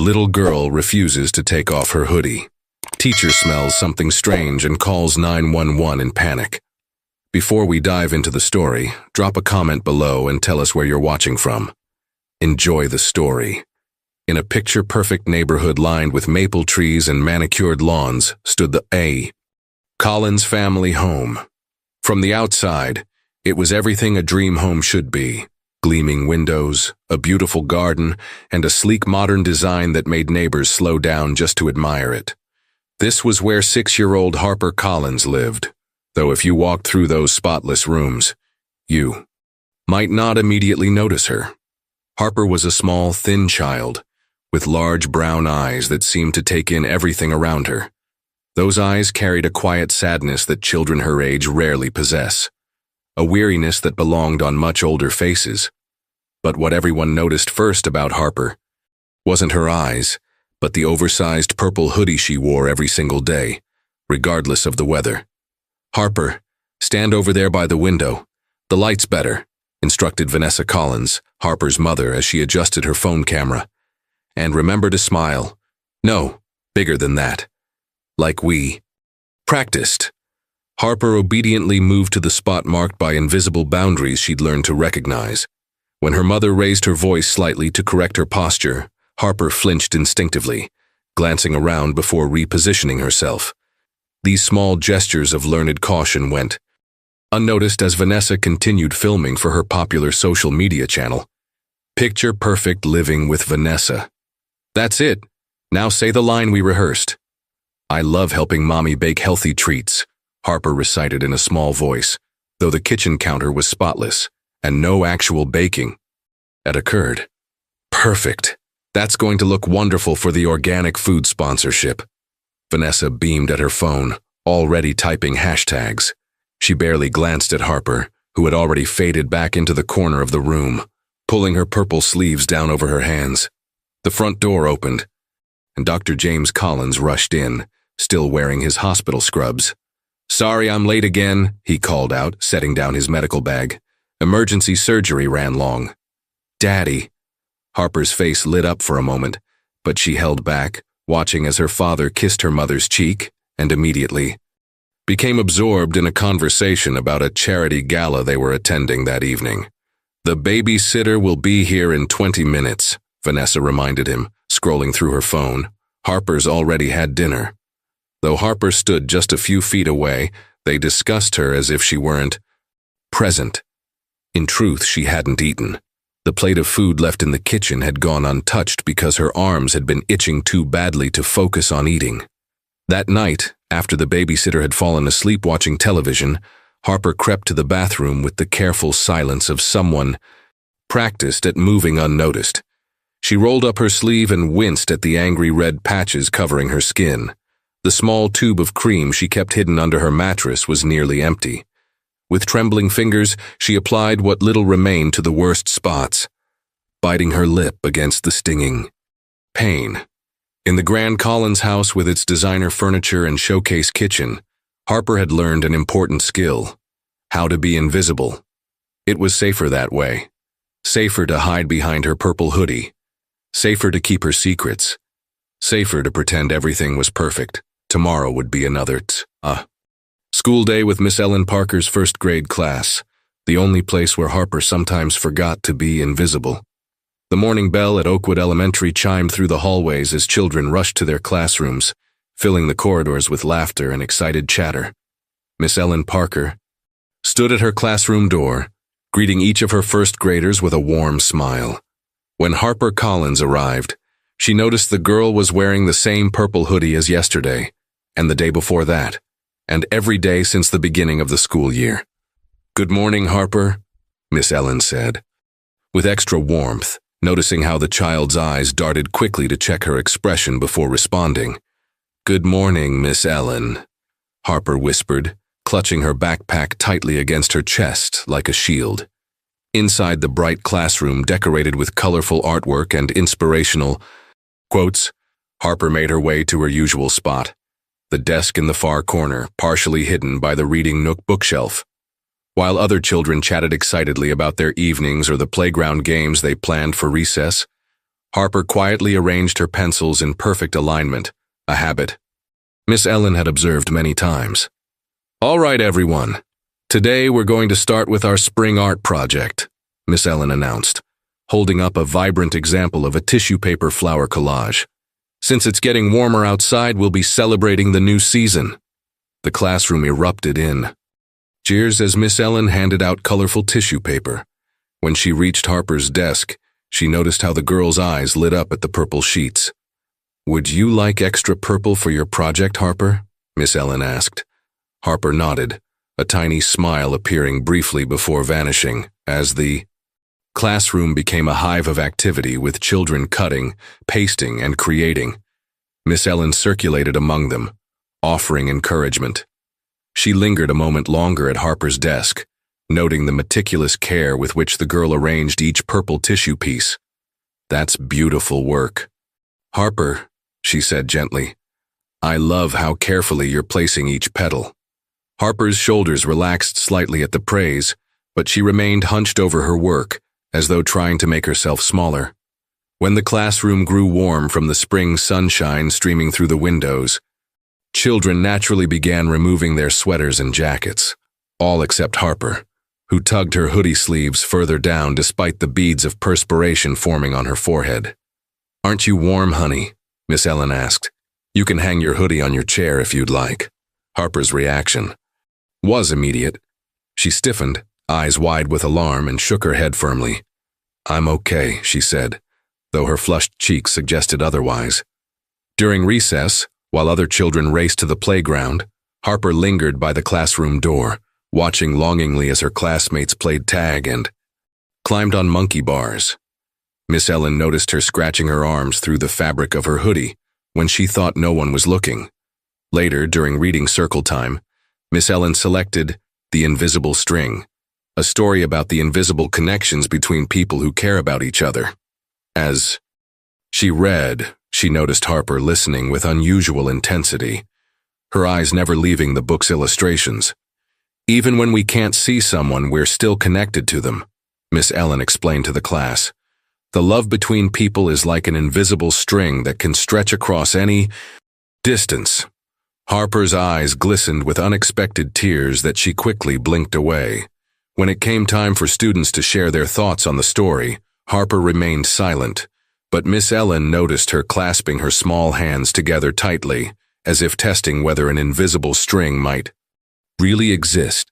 Little girl refuses to take off her hoodie. Teacher smells something strange and calls 911 in panic. Before we dive into the story, drop a comment below and tell us where you're watching from. Enjoy the story. In a picture-perfect neighborhood lined with maple trees and manicured lawns stood the A. Collins family home. From the outside, it was everything a dream home should be. Gleaming windows, a beautiful garden, and a sleek modern design that made neighbors slow down just to admire it. This was where 6-year-old Harper Collins lived, though if you walked through those spotless rooms, you might not immediately notice her. Harper was a small, thin child, with large brown eyes that seemed to take in everything around her. Those eyes carried a quiet sadness that children her age rarely possess, a weariness that belonged on much older faces. But what everyone noticed first about Harper wasn't her eyes, but the oversized purple hoodie she wore every single day, regardless of the weather. "Harper, stand over there by the window. The light's better," instructed Vanessa Collins, Harper's mother, as she adjusted her phone camera. "And remember to smile. No, bigger than that. Like we practiced." Harper obediently moved to the spot marked by invisible boundaries she'd learned to recognize. When her mother raised her voice slightly to correct her posture, Harper flinched instinctively, glancing around before repositioning herself. These small gestures of learned caution went unnoticed as Vanessa continued filming for her popular social media channel. Picture perfect living with Vanessa. "That's it. Now say the line we rehearsed." "I love helping Mommy bake healthy treats," Harper recited in a small voice, though the kitchen counter was spotless, and no actual baking had occurred. "Perfect. That's going to look wonderful for the organic food sponsorship." Vanessa beamed at her phone, already typing hashtags. She barely glanced at Harper, who had already faded back into the corner of the room, pulling her purple sleeves down over her hands. The front door opened, and Dr. James Collins rushed in, still wearing his hospital scrubs. "Sorry I'm late again," he called out, setting down his medical bag. "Emergency surgery ran long." "Daddy." Harper's face lit up for a moment, but she held back, watching as her father kissed her mother's cheek, and immediately became absorbed in a conversation about a charity gala they were attending that evening. "The babysitter will be here in 20 minutes, Vanessa reminded him, scrolling through her phone. Harper's already had dinner. Though Harper stood just a few feet away, they discussed her as if she weren't present. In truth, she hadn't eaten. The plate of food left in the kitchen had gone untouched because her arms had been itching too badly to focus on eating. That night, after the babysitter had fallen asleep watching television, Harper crept to the bathroom with the careful silence of someone practiced at moving unnoticed. She rolled up her sleeve and winced at the angry red patches covering her skin. The small tube of cream she kept hidden under her mattress was nearly empty. With trembling fingers, she applied what little remained to the worst spots, biting her lip against the stinging pain. In the Grand Collins house with its designer furniture and showcase kitchen, Harper had learned an important skill: how to be invisible. It was safer that way. Safer to hide behind her purple hoodie. Safer to keep her secrets. Safer to pretend everything was perfect. Tomorrow would be another school day with Miss Ellen Parker's first-grade class, the only place where Harper sometimes forgot to be invisible. The morning bell at Oakwood Elementary chimed through the hallways as children rushed to their classrooms, filling the corridors with laughter and excited chatter. Miss Ellen Parker stood at her classroom door, greeting each of her first graders with a warm smile. When Harper Collins arrived, she noticed the girl was wearing the same purple hoodie as yesterday, and the day before that, and every day since the beginning of the school year. "Good morning, Harper," Miss Ellen said, with extra warmth, noticing how the child's eyes darted quickly to check her expression before responding. "Good morning, Miss Ellen," Harper whispered, clutching her backpack tightly against her chest like a shield. Inside the bright classroom decorated with colorful artwork and inspirational quotes, Harper made her way to her usual spot, the desk in the far corner, partially hidden by the reading nook bookshelf. While other children chatted excitedly about their evenings or the playground games they planned for recess, Harper quietly arranged her pencils in perfect alignment, a habit Miss Ellen had observed many times. "All right, everyone. Today we're going to start with our spring art project," Miss Ellen announced, holding up a vibrant example of a tissue paper flower collage. "Since it's getting warmer outside, we'll be celebrating the new season." The classroom erupted in cheers as Miss Ellen handed out colorful tissue paper. When she reached Harper's desk, she noticed how the girl's eyes lit up at the purple sheets. "Would you like extra purple for your project, Harper?" Miss Ellen asked. Harper nodded, a tiny smile appearing briefly before vanishing, as the classroom became a hive of activity with children cutting, pasting, and creating. Miss Ellen circulated among them, offering encouragement. She lingered a moment longer at Harper's desk, noting the meticulous care with which the girl arranged each purple tissue piece. "That's beautiful work. Harper," she said gently, "I love how carefully you're placing each petal." Harper's shoulders relaxed slightly at the praise, but she remained hunched over her work, as though trying to make herself smaller. When the classroom grew warm from the spring sunshine streaming through the windows, children naturally began removing their sweaters and jackets, all except Harper, who tugged her hoodie sleeves further down despite the beads of perspiration forming on her forehead. "Aren't you warm, honey?" Miss Ellen asked. "You can hang your hoodie on your chair if you'd like." Harper's reaction was immediate. She stiffened, eyes wide with alarm, and shook her head firmly. "I'm okay," she said, though her flushed cheeks suggested otherwise. During recess, while other children raced to the playground, Harper lingered by the classroom door, watching longingly as her classmates played tag and climbed on monkey bars. Miss Ellen noticed her scratching her arms through the fabric of her hoodie when she thought no one was looking. Later, during reading circle time, Miss Ellen selected The Invisible String, a story about the invisible connections between people who care about each other. As she read, she noticed Harper listening with unusual intensity, her eyes never leaving the book's illustrations. "Even when we can't see someone, we're still connected to them," Miss Ellen explained to the class. "The love between people is like an invisible string that can stretch across any distance." Harper's eyes glistened with unexpected tears that she quickly blinked away. When it came time for students to share their thoughts on the story, Harper remained silent, but Miss Ellen noticed her clasping her small hands together tightly, as if testing whether an invisible string might really exist.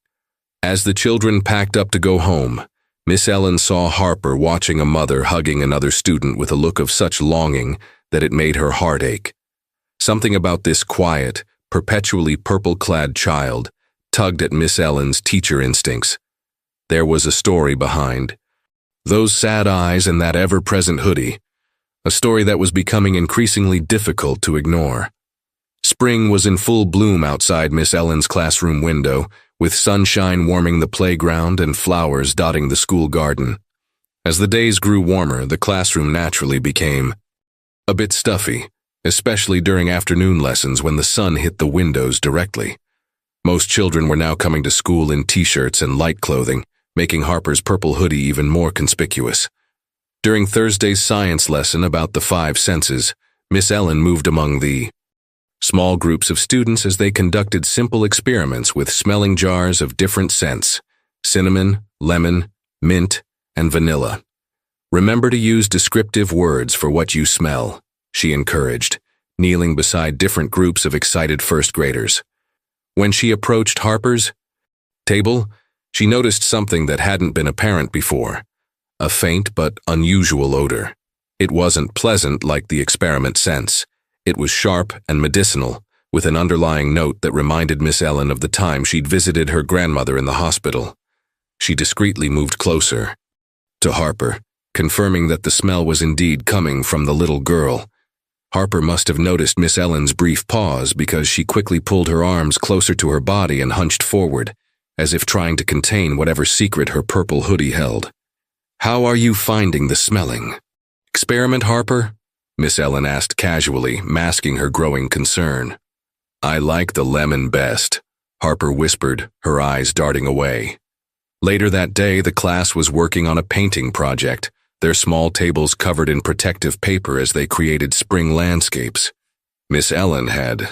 As the children packed up to go home, Miss Ellen saw Harper watching a mother hugging another student with a look of such longing that it made her heart ache. Something about this quiet, perpetually purple-clad child tugged at Miss Ellen's teacher instincts. There was a story behind those sad eyes and that ever-present hoodie, a story that was becoming increasingly difficult to ignore. Spring was in full bloom outside Miss Ellen's classroom window, with sunshine warming the playground and flowers dotting the school garden. As the days grew warmer, the classroom naturally became a bit stuffy, especially during afternoon lessons when the sun hit the windows directly. Most children were now coming to school in t-shirts and light clothing, making Harper's purple hoodie even more conspicuous. During Thursday's science lesson about the 5 senses, Miss Ellen moved among the small groups of students as they conducted simple experiments with smelling jars of different scents: cinnamon, lemon, mint, and vanilla. "Remember to use descriptive words for what you smell," she encouraged, kneeling beside different groups of excited first graders. When she approached Harper's table, she noticed something that hadn't been apparent before: a faint but unusual odor. It wasn't pleasant like the experiment scents. It was sharp and medicinal, with an underlying note that reminded Miss Ellen of the time she'd visited her grandmother in the hospital. She discreetly moved closer to Harper, confirming that the smell was indeed coming from the little girl. Harper must have noticed Miss Ellen's brief pause because she quickly pulled her arms closer to her body and hunched forward, as if trying to contain whatever secret her purple hoodie held. "How are you finding the smelling experiment, Harper?" Miss Ellen asked casually, masking her growing concern. "I like the lemon best," Harper whispered, her eyes darting away. Later that day, the class was working on a painting project, their small tables covered in protective paper as they created spring landscapes. Miss Ellen had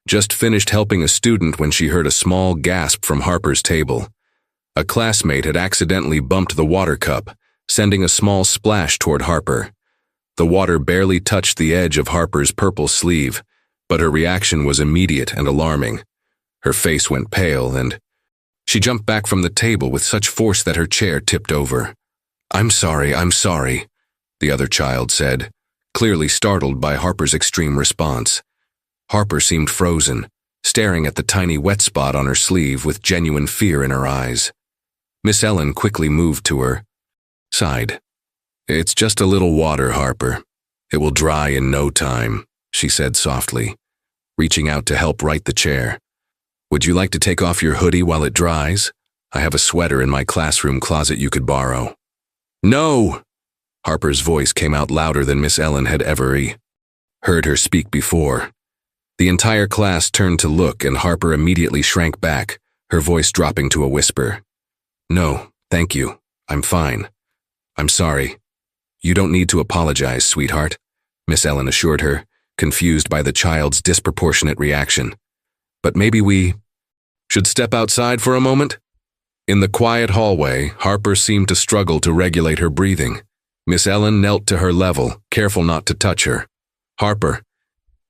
just finished helping a student when she heard a small gasp from Harper's table. A classmate had accidentally bumped the water cup, sending a small splash toward Harper. The water barely touched the edge of Harper's purple sleeve, but her reaction was immediate and alarming. Her face went pale, and she jumped back from the table with such force that her chair tipped over. I'm sorry," the other child said, clearly startled by Harper's extreme response. Harper seemed frozen, staring at the tiny wet spot on her sleeve with genuine fear in her eyes. Miss Ellen quickly moved to her, sighed. "It's just a little water, Harper. It will dry in no time," she said softly, reaching out to help right the chair. "Would you like to take off your hoodie while it dries? I have a sweater in my classroom closet you could borrow." "No!" Harper's voice came out louder than Miss Ellen had ever heard her speak before. The entire class turned to look, and Harper immediately shrank back, her voice dropping to a whisper. "No, thank you. I'm fine. I'm sorry." "You don't need to apologize, sweetheart," Miss Ellen assured her, confused by the child's disproportionate reaction. "But maybe we should step outside for a moment?" In the quiet hallway, Harper seemed to struggle to regulate her breathing. Miss Ellen knelt to her level, careful not to touch her. "Harper,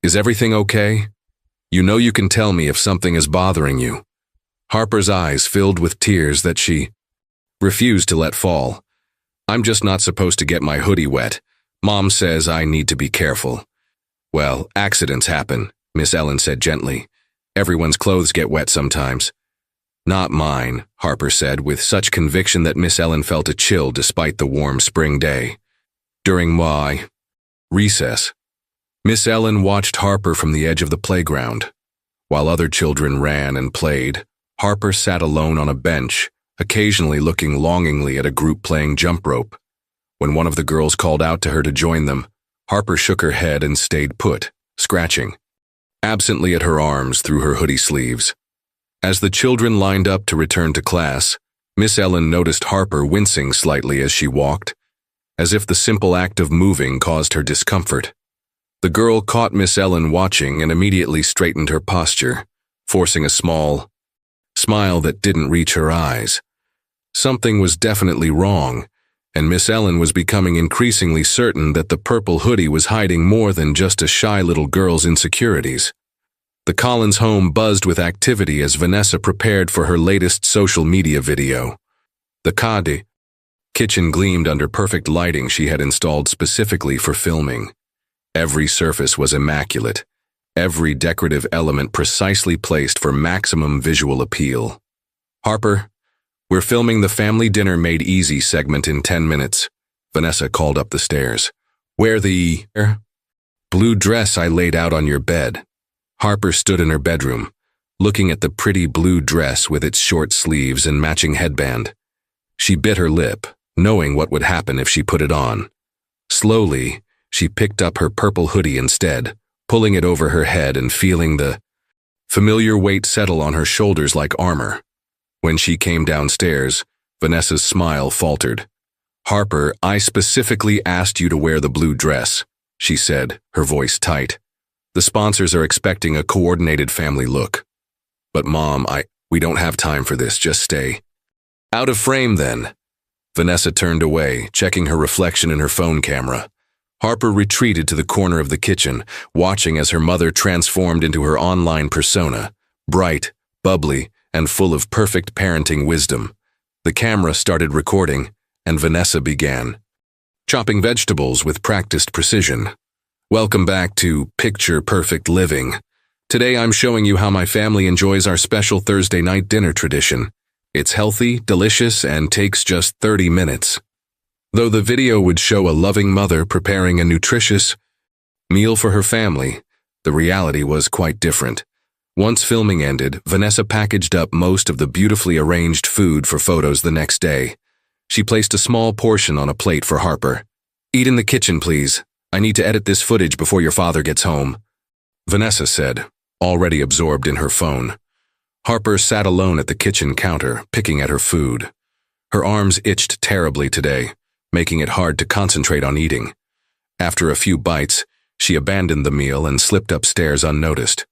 is everything okay? You know you can tell me if something is bothering you." Harper's eyes filled with tears that she refused to let fall. "I'm just not supposed to get my hoodie wet. Mom says I need to be careful." "Well, accidents happen," Miss Ellen said gently. "Everyone's clothes get wet sometimes." "Not mine," Harper said with such conviction that Miss Ellen felt a chill despite the warm spring day. During my recess, Miss Ellen watched Harper from the edge of the playground. While other children ran and played, Harper sat alone on a bench, occasionally looking longingly at a group playing jump rope. When one of the girls called out to her to join them, Harper shook her head and stayed put, scratching absently at her arms through her hoodie sleeves. As the children lined up to return to class, Miss Ellen noticed Harper wincing slightly as she walked, as if the simple act of moving caused her discomfort. The girl caught Miss Ellen watching and immediately straightened her posture, forcing a small smile that didn't reach her eyes. Something was definitely wrong, and Miss Ellen was becoming increasingly certain that the purple hoodie was hiding more than just a shy little girl's insecurities. The Collins home buzzed with activity as Vanessa prepared for her latest social media video. The kitchen gleamed under perfect lighting she had installed specifically for filming. Every surface was immaculate, every decorative element precisely placed for maximum visual appeal. "Harper, we're filming the Family Dinner Made Easy segment in 10 minutes, Vanessa called up the stairs. "Wear the blue dress I laid out on your bed." Harper stood in her bedroom, looking at the pretty blue dress with its short sleeves and matching headband. She bit her lip, knowing what would happen if she put it on. Slowly, she picked up her purple hoodie instead, pulling it over her head and feeling the familiar weight settle on her shoulders like armor. When she came downstairs, Vanessa's smile faltered. "Harper, I specifically asked you to wear the blue dress," she said, her voice tight. "The sponsors are expecting a coordinated family look." "But Mom, we don't have time for this, just stay out of frame then." Vanessa turned away, checking her reflection in her phone camera. Harper retreated to the corner of the kitchen, watching as her mother transformed into her online persona, bright, bubbly, and full of perfect parenting wisdom. The camera started recording, and Vanessa began chopping vegetables with practiced precision. "Welcome back to Picture Perfect Living. Today I'm showing you how my family enjoys our special Thursday night dinner tradition. It's healthy, delicious, and takes just 30 minutes. Though the video would show a loving mother preparing a nutritious meal for her family, the reality was quite different. Once filming ended, Vanessa packaged up most of the beautifully arranged food for photos the next day. She placed a small portion on a plate for Harper. "Eat in the kitchen, please. I need to edit this footage before your father gets home," Vanessa said, already absorbed in her phone. Harper sat alone at the kitchen counter, picking at her food. Her arms itched terribly today, making it hard to concentrate on eating. After a few bites, she abandoned the meal and slipped upstairs unnoticed.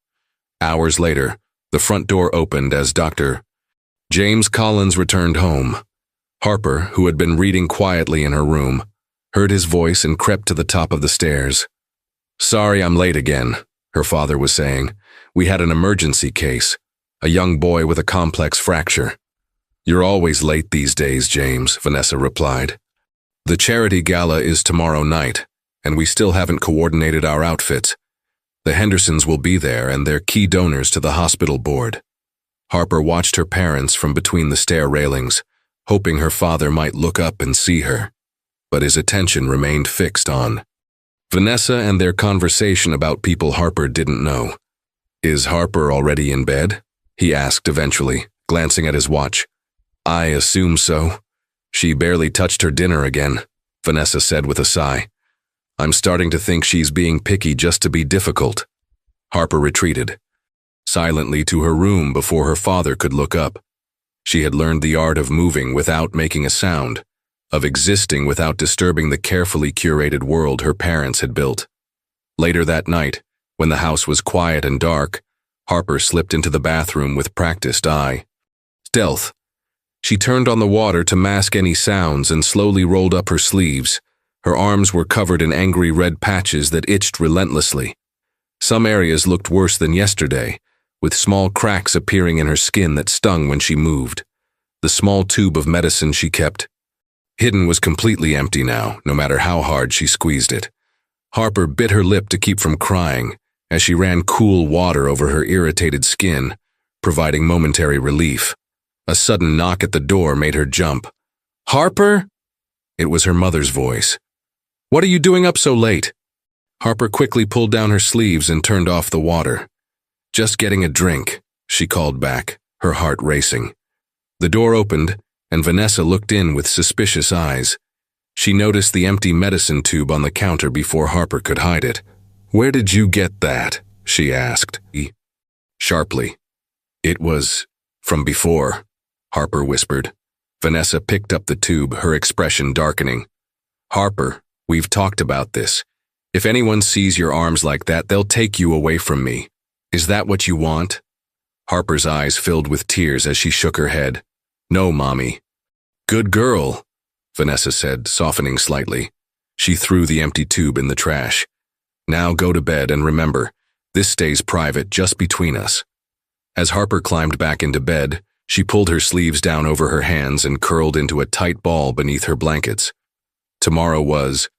Hours later, the front door opened as Dr. James Collins returned home. Harper, who had been reading quietly in her room, heard his voice and crept to the top of the stairs. "Sorry I'm late again," her father was saying. "We had an emergency case, a young boy with a complex fracture." "You're always late these days, James," Vanessa replied. "The charity gala is tomorrow night, and we still haven't coordinated our outfits. The Hendersons will be there, and they're key donors to the hospital board." Harper watched her parents from between the stair railings, hoping her father might look up and see her. But his attention remained fixed on Vanessa and their conversation about people Harper didn't know. "Is Harper already in bed?" he asked eventually, glancing at his watch. "I assume so. She barely touched her dinner again," Vanessa said with a sigh. "I'm starting to think she's being picky just to be difficult." Harper retreated silently to her room before her father could look up. She had learned the art of moving without making a sound, of existing without disturbing the carefully curated world her parents had built. Later that night, when the house was quiet and dark, Harper slipped into the bathroom with practiced eye. Stealth. She turned on the water to mask any sounds and slowly rolled up her sleeves. Her arms were covered in angry red patches that itched relentlessly. Some areas looked worse than yesterday, with small cracks appearing in her skin that stung when she moved. The small tube of medicine she kept hidden was completely empty now, no matter how hard she squeezed it. Harper bit her lip to keep from crying as she ran cool water over her irritated skin, providing momentary relief. A sudden knock at the door made her jump. "Harper?" It was her mother's voice. "What are you doing up so late?" Harper quickly pulled down her sleeves and turned off the water. "Just getting a drink," she called back, her heart racing. The door opened, and Vanessa looked in with suspicious eyes. She noticed the empty medicine tube on the counter before Harper could hide it. "Where did you get that?" she asked, sharply. "It was from before," Harper whispered. Vanessa picked up the tube, her expression darkening. "Harper, we've talked about this. If anyone sees your arms like that, they'll take you away from me. Is that what you want?" Harper's eyes filled with tears as she shook her head. "No, Mommy." "Good girl," Vanessa said, softening slightly. She threw the empty tube in the trash. "Now go to bed and remember, this stays private just between us." As Harper climbed back into bed, she pulled her sleeves down over her hands and curled into a tight ball beneath her blankets. Tomorrow was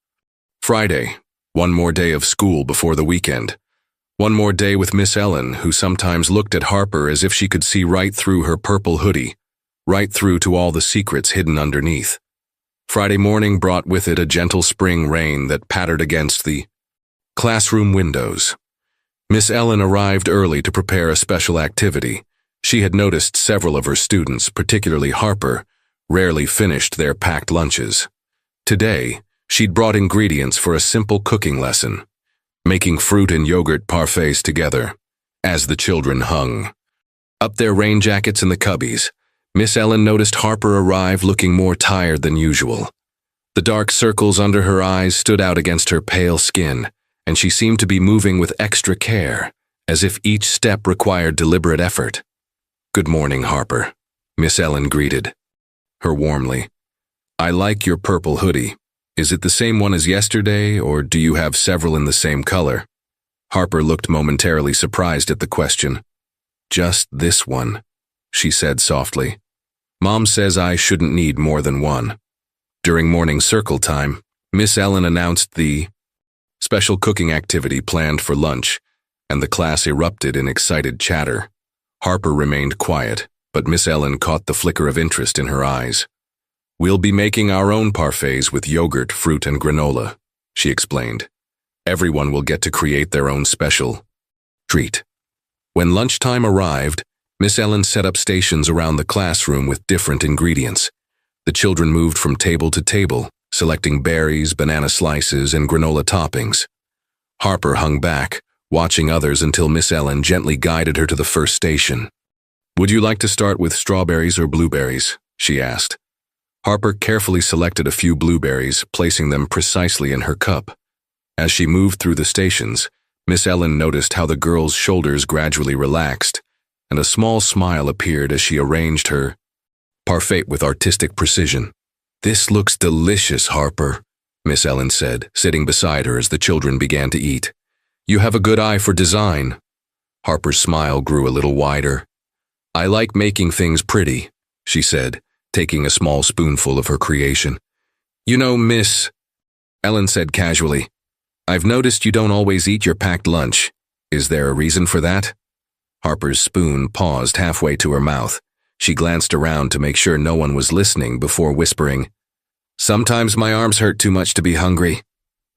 Friday, one more day of school before the weekend. One more day with Miss Ellen, who sometimes looked at Harper as if she could see right through her purple hoodie, right through to all the secrets hidden underneath. Friday morning brought with it a gentle spring rain that pattered against the classroom windows. Miss Ellen arrived early to prepare a special activity. She had noticed several of her students, particularly Harper, rarely finished their packed lunches. Today, she'd brought ingredients for a simple cooking lesson, making fruit and yogurt parfaits together. As the children hung up their rain jackets in the cubbies, Miss Ellen noticed Harper arrive looking more tired than usual. The dark circles under her eyes stood out against her pale skin, and she seemed to be moving with extra care, as if each step required deliberate effort. "Good morning, Harper," Miss Ellen greeted her warmly. "I like your purple hoodie. Is it the same one as yesterday, or do you have several in the same color?" Harper looked momentarily surprised at the question. "Just this one," she said softly. "Mom says I shouldn't need more than one." During morning circle time, Miss Ellen announced the special cooking activity planned for lunch, and the class erupted in excited chatter. Harper remained quiet, but Miss Ellen caught the flicker of interest in her eyes. "We'll be making our own parfaits with yogurt, fruit, and granola," she explained. "Everyone will get to create their own special treat." When lunchtime arrived, Miss Ellen set up stations around the classroom with different ingredients. The children moved from table to table, selecting berries, banana slices, and granola toppings. Harper hung back, watching others until Miss Ellen gently guided her to the first station. "Would you like to start with strawberries or blueberries?" she asked. Harper carefully selected a few blueberries, placing them precisely in her cup. As she moved through the stations, Miss Ellen noticed how the girl's shoulders gradually relaxed, and a small smile appeared as she arranged her parfait with artistic precision. "This looks delicious, Harper," Miss Ellen said, sitting beside her as the children began to eat. "You have a good eye for design." Harper's smile grew a little wider. "I like making things pretty," she said, taking a small spoonful of her creation. "You know, Miss," Ellen said casually, "I've noticed you don't always eat your packed lunch. Is there a reason for that?" Harper's spoon paused halfway to her mouth. She glanced around to make sure no one was listening before whispering, "Sometimes my arms hurt too much to be hungry."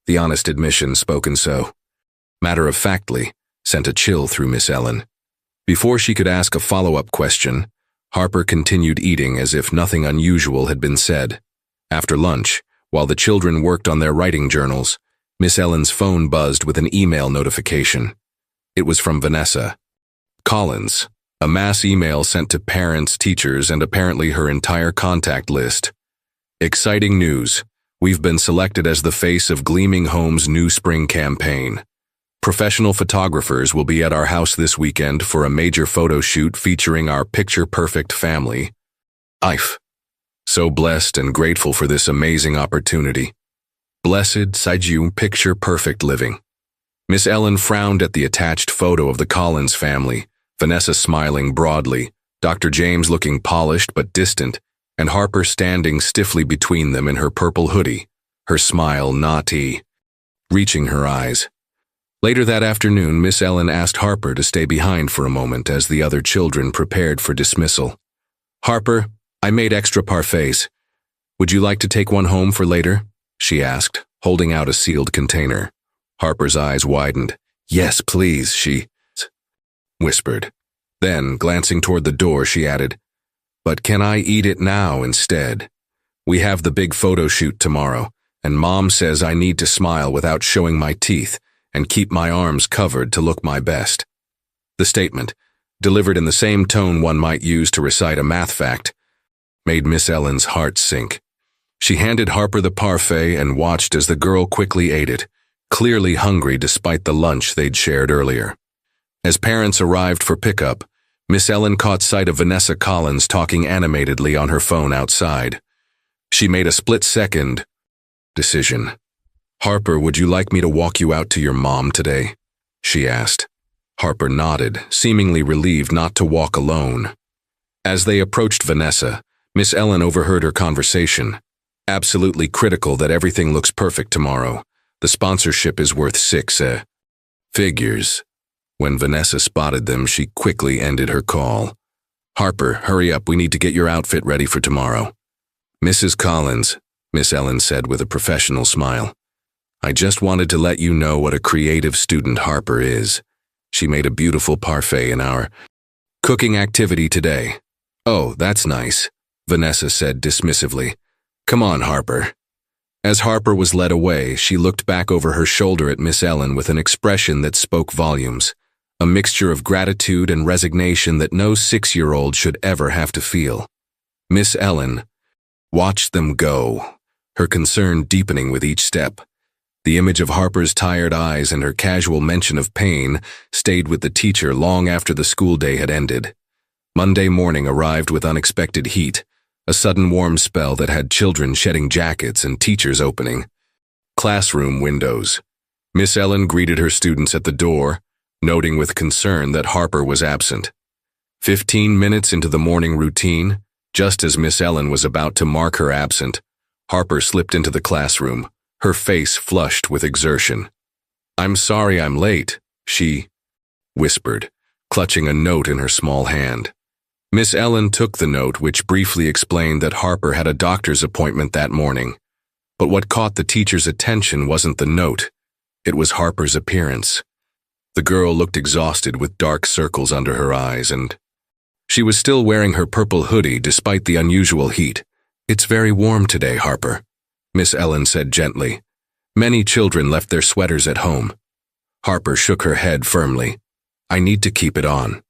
The honest admission, spoken so matter-of-factly, sent a chill through Miss Ellen. Before she could ask a follow-up question, Harper continued eating as if nothing unusual had been said. After lunch, while the children worked on their writing journals, Miss Ellen's phone buzzed with an email notification. It was from Vanessa Collins, a mass email sent to parents, teachers, and apparently her entire contact list. "Exciting news. We've been selected as the face of Gleaming Home's new spring campaign. Professional photographers will be at our house this weekend for a major photo shoot featuring our picture-perfect family. I've so blessed and grateful for this amazing opportunity. Blessed, Saiju, picture-perfect living." Miss Ellen frowned at the attached photo of the Collins family, Vanessa smiling broadly, Dr. James looking polished but distant, and Harper standing stiffly between them in her purple hoodie, her smile naughty, reaching her eyes. Later that afternoon, Miss Ellen asked Harper to stay behind for a moment as the other children prepared for dismissal. "Harper, I made extra parfaits. Would you like to take one home for later?" she asked, holding out a sealed container. Harper's eyes widened. "Yes, please," she whispered. Then, glancing toward the door, she added, "But can I eat it now instead? We have the big photo shoot tomorrow, and Mom says I need to smile without showing my teeth and keep my arms covered to look my best." The statement, delivered in the same tone one might use to recite a math fact, made Miss Ellen's heart sink. She handed Harper the parfait and watched as the girl quickly ate it, clearly hungry despite the lunch they'd shared earlier. As parents arrived for pickup, Miss Ellen caught sight of Vanessa Collins talking animatedly on her phone outside. She made a split-second decision. "Harper, would you like me to walk you out to your mom today?" she asked. Harper nodded, seemingly relieved not to walk alone. As they approached Vanessa, Miss Ellen overheard her conversation. "Absolutely critical that everything looks perfect tomorrow. The sponsorship is worth 6 figures." When Vanessa spotted them, she quickly ended her call. "Harper, hurry up, we need to get your outfit ready for tomorrow." "Mrs. Collins," Miss Ellen said with a professional smile, "I just wanted to let you know what a creative student Harper is. She made a beautiful parfait in our cooking activity today." "Oh, that's nice," Vanessa said dismissively. "Come on, Harper." As Harper was led away, she looked back over her shoulder at Miss Ellen with an expression that spoke volumes, a mixture of gratitude and resignation that no 6-year-old should ever have to feel. Miss Ellen watched them go, her concern deepening with each step. The image of Harper's tired eyes and her casual mention of pain stayed with the teacher long after the school day had ended. Monday morning arrived with unexpected heat, a sudden warm spell that had children shedding jackets and teachers opening classroom windows. Miss Ellen greeted her students at the door, noting with concern that Harper was absent. 15 minutes into the morning routine, just as Miss Ellen was about to mark her absent, Harper slipped into the classroom, her face flushed with exertion. "I'm sorry I'm late," she whispered, clutching a note in her small hand. Miss Ellen took the note, which briefly explained that Harper had a doctor's appointment that morning. But what caught the teacher's attention wasn't the note. It was Harper's appearance. The girl looked exhausted with dark circles under her eyes, and she was still wearing her purple hoodie despite the unusual heat. "It's very warm today, Harper," Miss Ellen said gently. "Many children left their sweaters at home." Harper shook her head firmly. "I need to keep it on."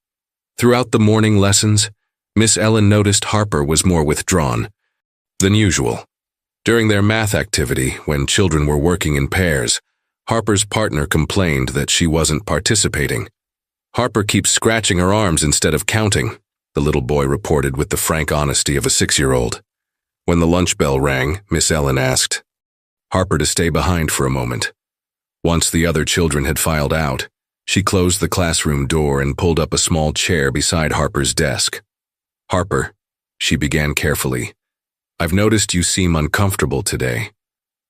Throughout the morning lessons, Miss Ellen noticed Harper was more withdrawn. than usual. During their math activity, when children were working in pairs, Harper's partner complained that she wasn't participating. "Harper keeps scratching her arms instead of counting," the little boy reported with the frank honesty of a 6-year-old. When the lunch bell rang, Miss Ellen asked Harper to stay behind for a moment. Once the other children had filed out, she closed the classroom door and pulled up a small chair beside Harper's desk. "Harper," she began carefully, "I've noticed you seem uncomfortable today.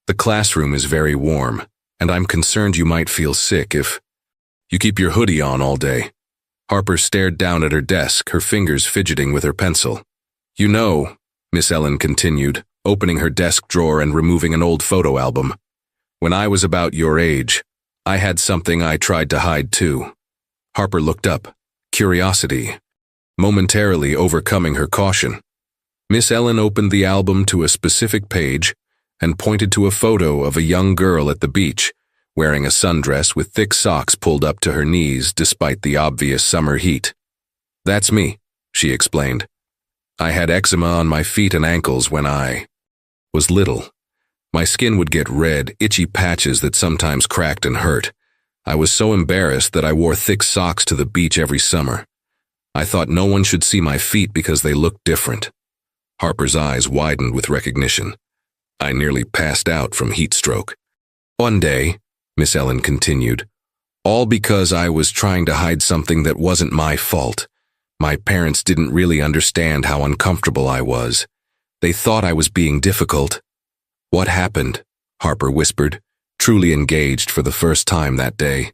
The classroom is very warm, and I'm concerned you might feel sick if you keep your hoodie on all day." Harper stared down at her desk, her fingers fidgeting with her pencil. "You know," Miss Ellen continued, opening her desk drawer and removing an old photo album, "when I was about your age, I had something I tried to hide too." Harper looked up, curiosity momentarily overcoming her caution. Miss Ellen opened the album to a specific page and pointed to a photo of a young girl at the beach, wearing a sundress with thick socks pulled up to her knees despite the obvious summer heat. "That's me," she explained. "I had eczema on my feet and ankles when I was little. My skin would get red, itchy patches that sometimes cracked and hurt. I was so embarrassed that I wore thick socks to the beach every summer. I thought no one should see my feet because they looked different." Harper's eyes widened with recognition. "I nearly passed out from heat stroke. One day," Miss Ellen continued, "all because I was trying to hide something that wasn't my fault. My parents didn't really understand how uncomfortable I was. They thought I was being difficult." "What happened?" Harper whispered, truly engaged for the first time that day.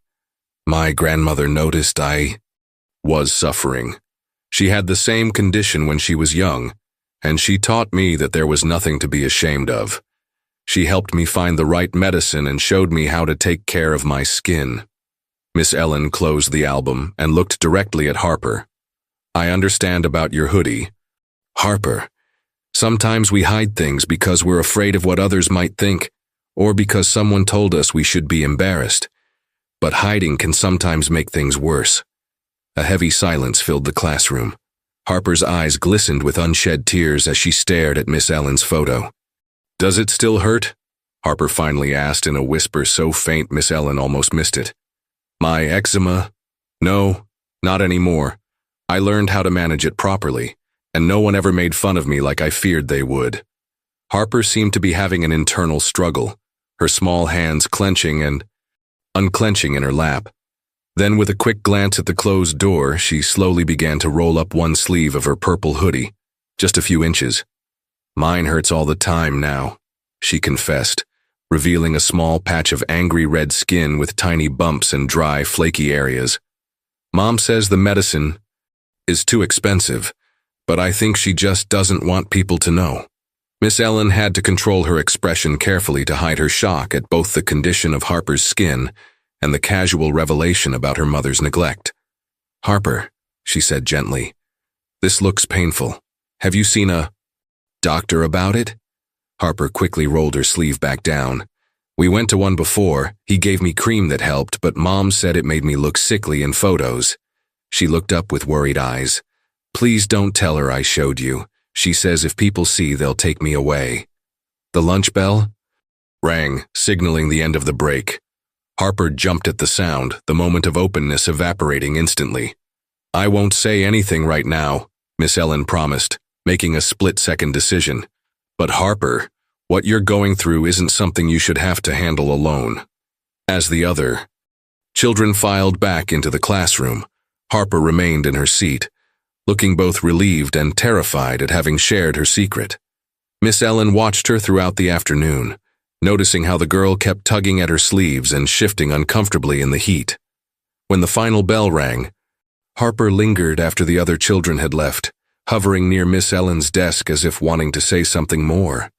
"My grandmother noticed I was suffering. She had the same condition when she was young, and she taught me that there was nothing to be ashamed of. She helped me find the right medicine and showed me how to take care of my skin." Miss Ellen closed the album and looked directly at Harper. "I understand about your hoodie. Harper, sometimes we hide things because we're afraid of what others might think, or because someone told us we should be embarrassed. But hiding can sometimes make things worse." A heavy silence filled the classroom. Harper's eyes glistened with unshed tears as she stared at Miss Ellen's photo. "Does it still hurt?" Harper finally asked in a whisper so faint Miss Ellen almost missed it. "My eczema? No, not anymore. I learned how to manage it properly, and no one ever made fun of me like I feared they would." Harper seemed to be having an internal struggle, her small hands clenching and unclenching in her lap. Then, with a quick glance at the closed door, she slowly began to roll up one sleeve of her purple hoodie, just a few inches. "Mine hurts all the time now," she confessed, revealing a small patch of angry red skin with tiny bumps and dry, flaky areas. "Mom says the medicine is too expensive, but I think she just doesn't want people to know." Miss Ellen had to control her expression carefully to hide her shock at both the condition of Harper's skin and the casual revelation about her mother's neglect. "Harper," she said gently, "this looks painful. Have you seen a doctor about it?" Harper quickly rolled her sleeve back down. "We went to one before. He gave me cream that helped, but Mom said it made me look sickly in photos." She looked up with worried eyes. "Please don't tell her I showed you. She says if people see, they'll take me away." The lunch bell rang, signaling the end of the break. Harper jumped at the sound, the moment of openness evaporating instantly. "I won't say anything right now," Miss Ellen promised, making a split-second decision. "But Harper, what you're going through isn't something you should have to handle alone." As the other children filed back into the classroom, Harper remained in her seat, looking both relieved and terrified at having shared her secret. Miss Ellen watched her throughout the afternoon, noticing how the girl kept tugging at her sleeves and shifting uncomfortably in the heat. When the final bell rang, Harper lingered after the other children had left, hovering near Miss Ellen's desk as if wanting to say something more.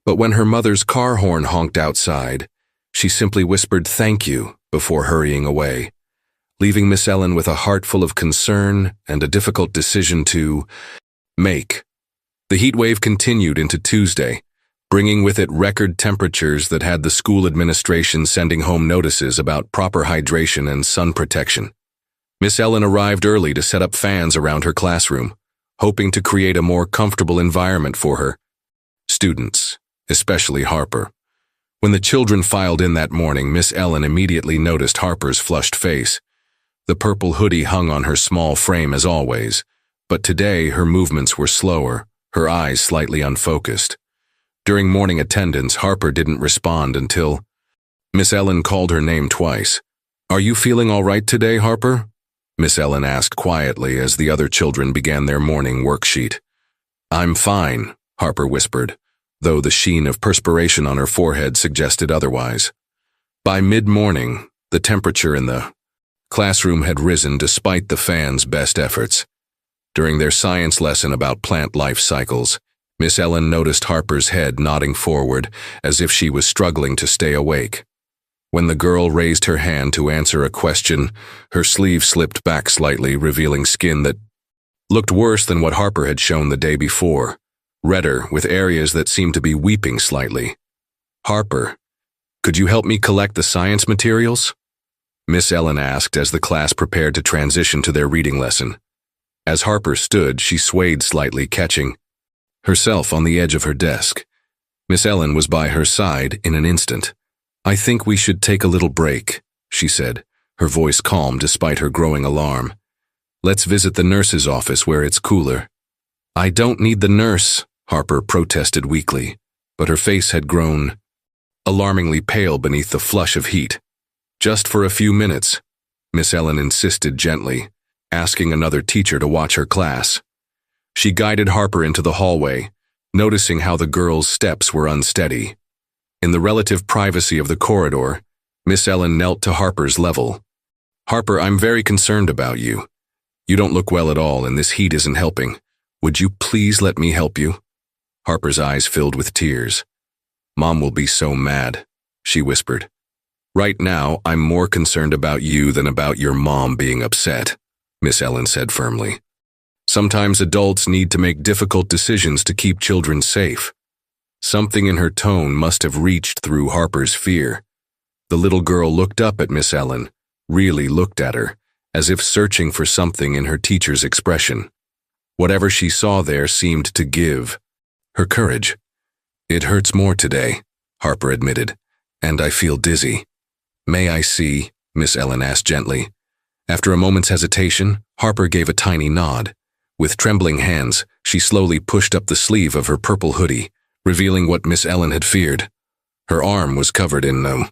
But when her mother's car horn honked outside, she simply whispered "thank you" before hurrying away, leaving Miss Ellen with a heart full of concern and a difficult decision to make. The heat wave continued into Tuesday, bringing with it record temperatures that had the school administration sending home notices about proper hydration and sun protection. Miss Ellen arrived early to set up fans around her classroom, hoping to create a more comfortable environment for her students, especially Harper. When the children filed in that morning, Miss Ellen immediately noticed Harper's flushed face. The purple hoodie hung on her small frame as always, but today her movements were slower, her eyes slightly unfocused. During morning attendance, Harper didn't respond until Miss Ellen called her name twice. "Are you feeling all right today, Harper?" Miss Ellen asked quietly as the other children began their morning worksheet. "I'm fine," Harper whispered, though the sheen of perspiration on her forehead suggested otherwise. By mid-morning, the temperature in the classroom had risen despite the fans' best efforts. During their science lesson about plant life cycles, Miss Ellen noticed Harper's head nodding forward as if she was struggling to stay awake. When the girl raised her hand to answer a question, her sleeve slipped back slightly, revealing skin that looked worse than what Harper had shown the day before, redder with areas that seemed to be weeping slightly. "Harper, could you help me collect the science materials?" Miss Ellen asked as the class prepared to transition to their reading lesson. As Harper stood, she swayed slightly, catching herself on the edge of her desk. Miss Ellen was by her side in an instant. "I think we should take a little break," she said, her voice calm despite her growing alarm. "Let's visit the nurse's office where it's cooler." "I don't need the nurse," Harper protested weakly, but her face had grown alarmingly pale beneath the flush of heat. "Just for a few minutes," Miss Ellen insisted gently, asking another teacher to watch her class. She guided Harper into the hallway, noticing how the girl's steps were unsteady. In the relative privacy of the corridor, Miss Ellen knelt to Harper's level. "Harper, I'm very concerned about you. You don't look well at all, and this heat isn't helping. Would you please let me help you?" Harper's eyes filled with tears. "Mom will be so mad," she whispered. "Right now, I'm more concerned about you than about your mom being upset," Miss Ellen said firmly. "Sometimes adults need to make difficult decisions to keep children safe." Something in her tone must have reached through Harper's fear. The little girl looked up at Miss Ellen, really looked at her, as if searching for something in her teacher's expression. Whatever she saw there seemed to give her courage. "It hurts more today," Harper admitted, "and I feel dizzy." "May I see?" Miss Ellen asked gently. After a moment's hesitation, Harper gave a tiny nod. With trembling hands, she slowly pushed up the sleeve of her purple hoodie, revealing what Miss Ellen had feared. Her arm was covered in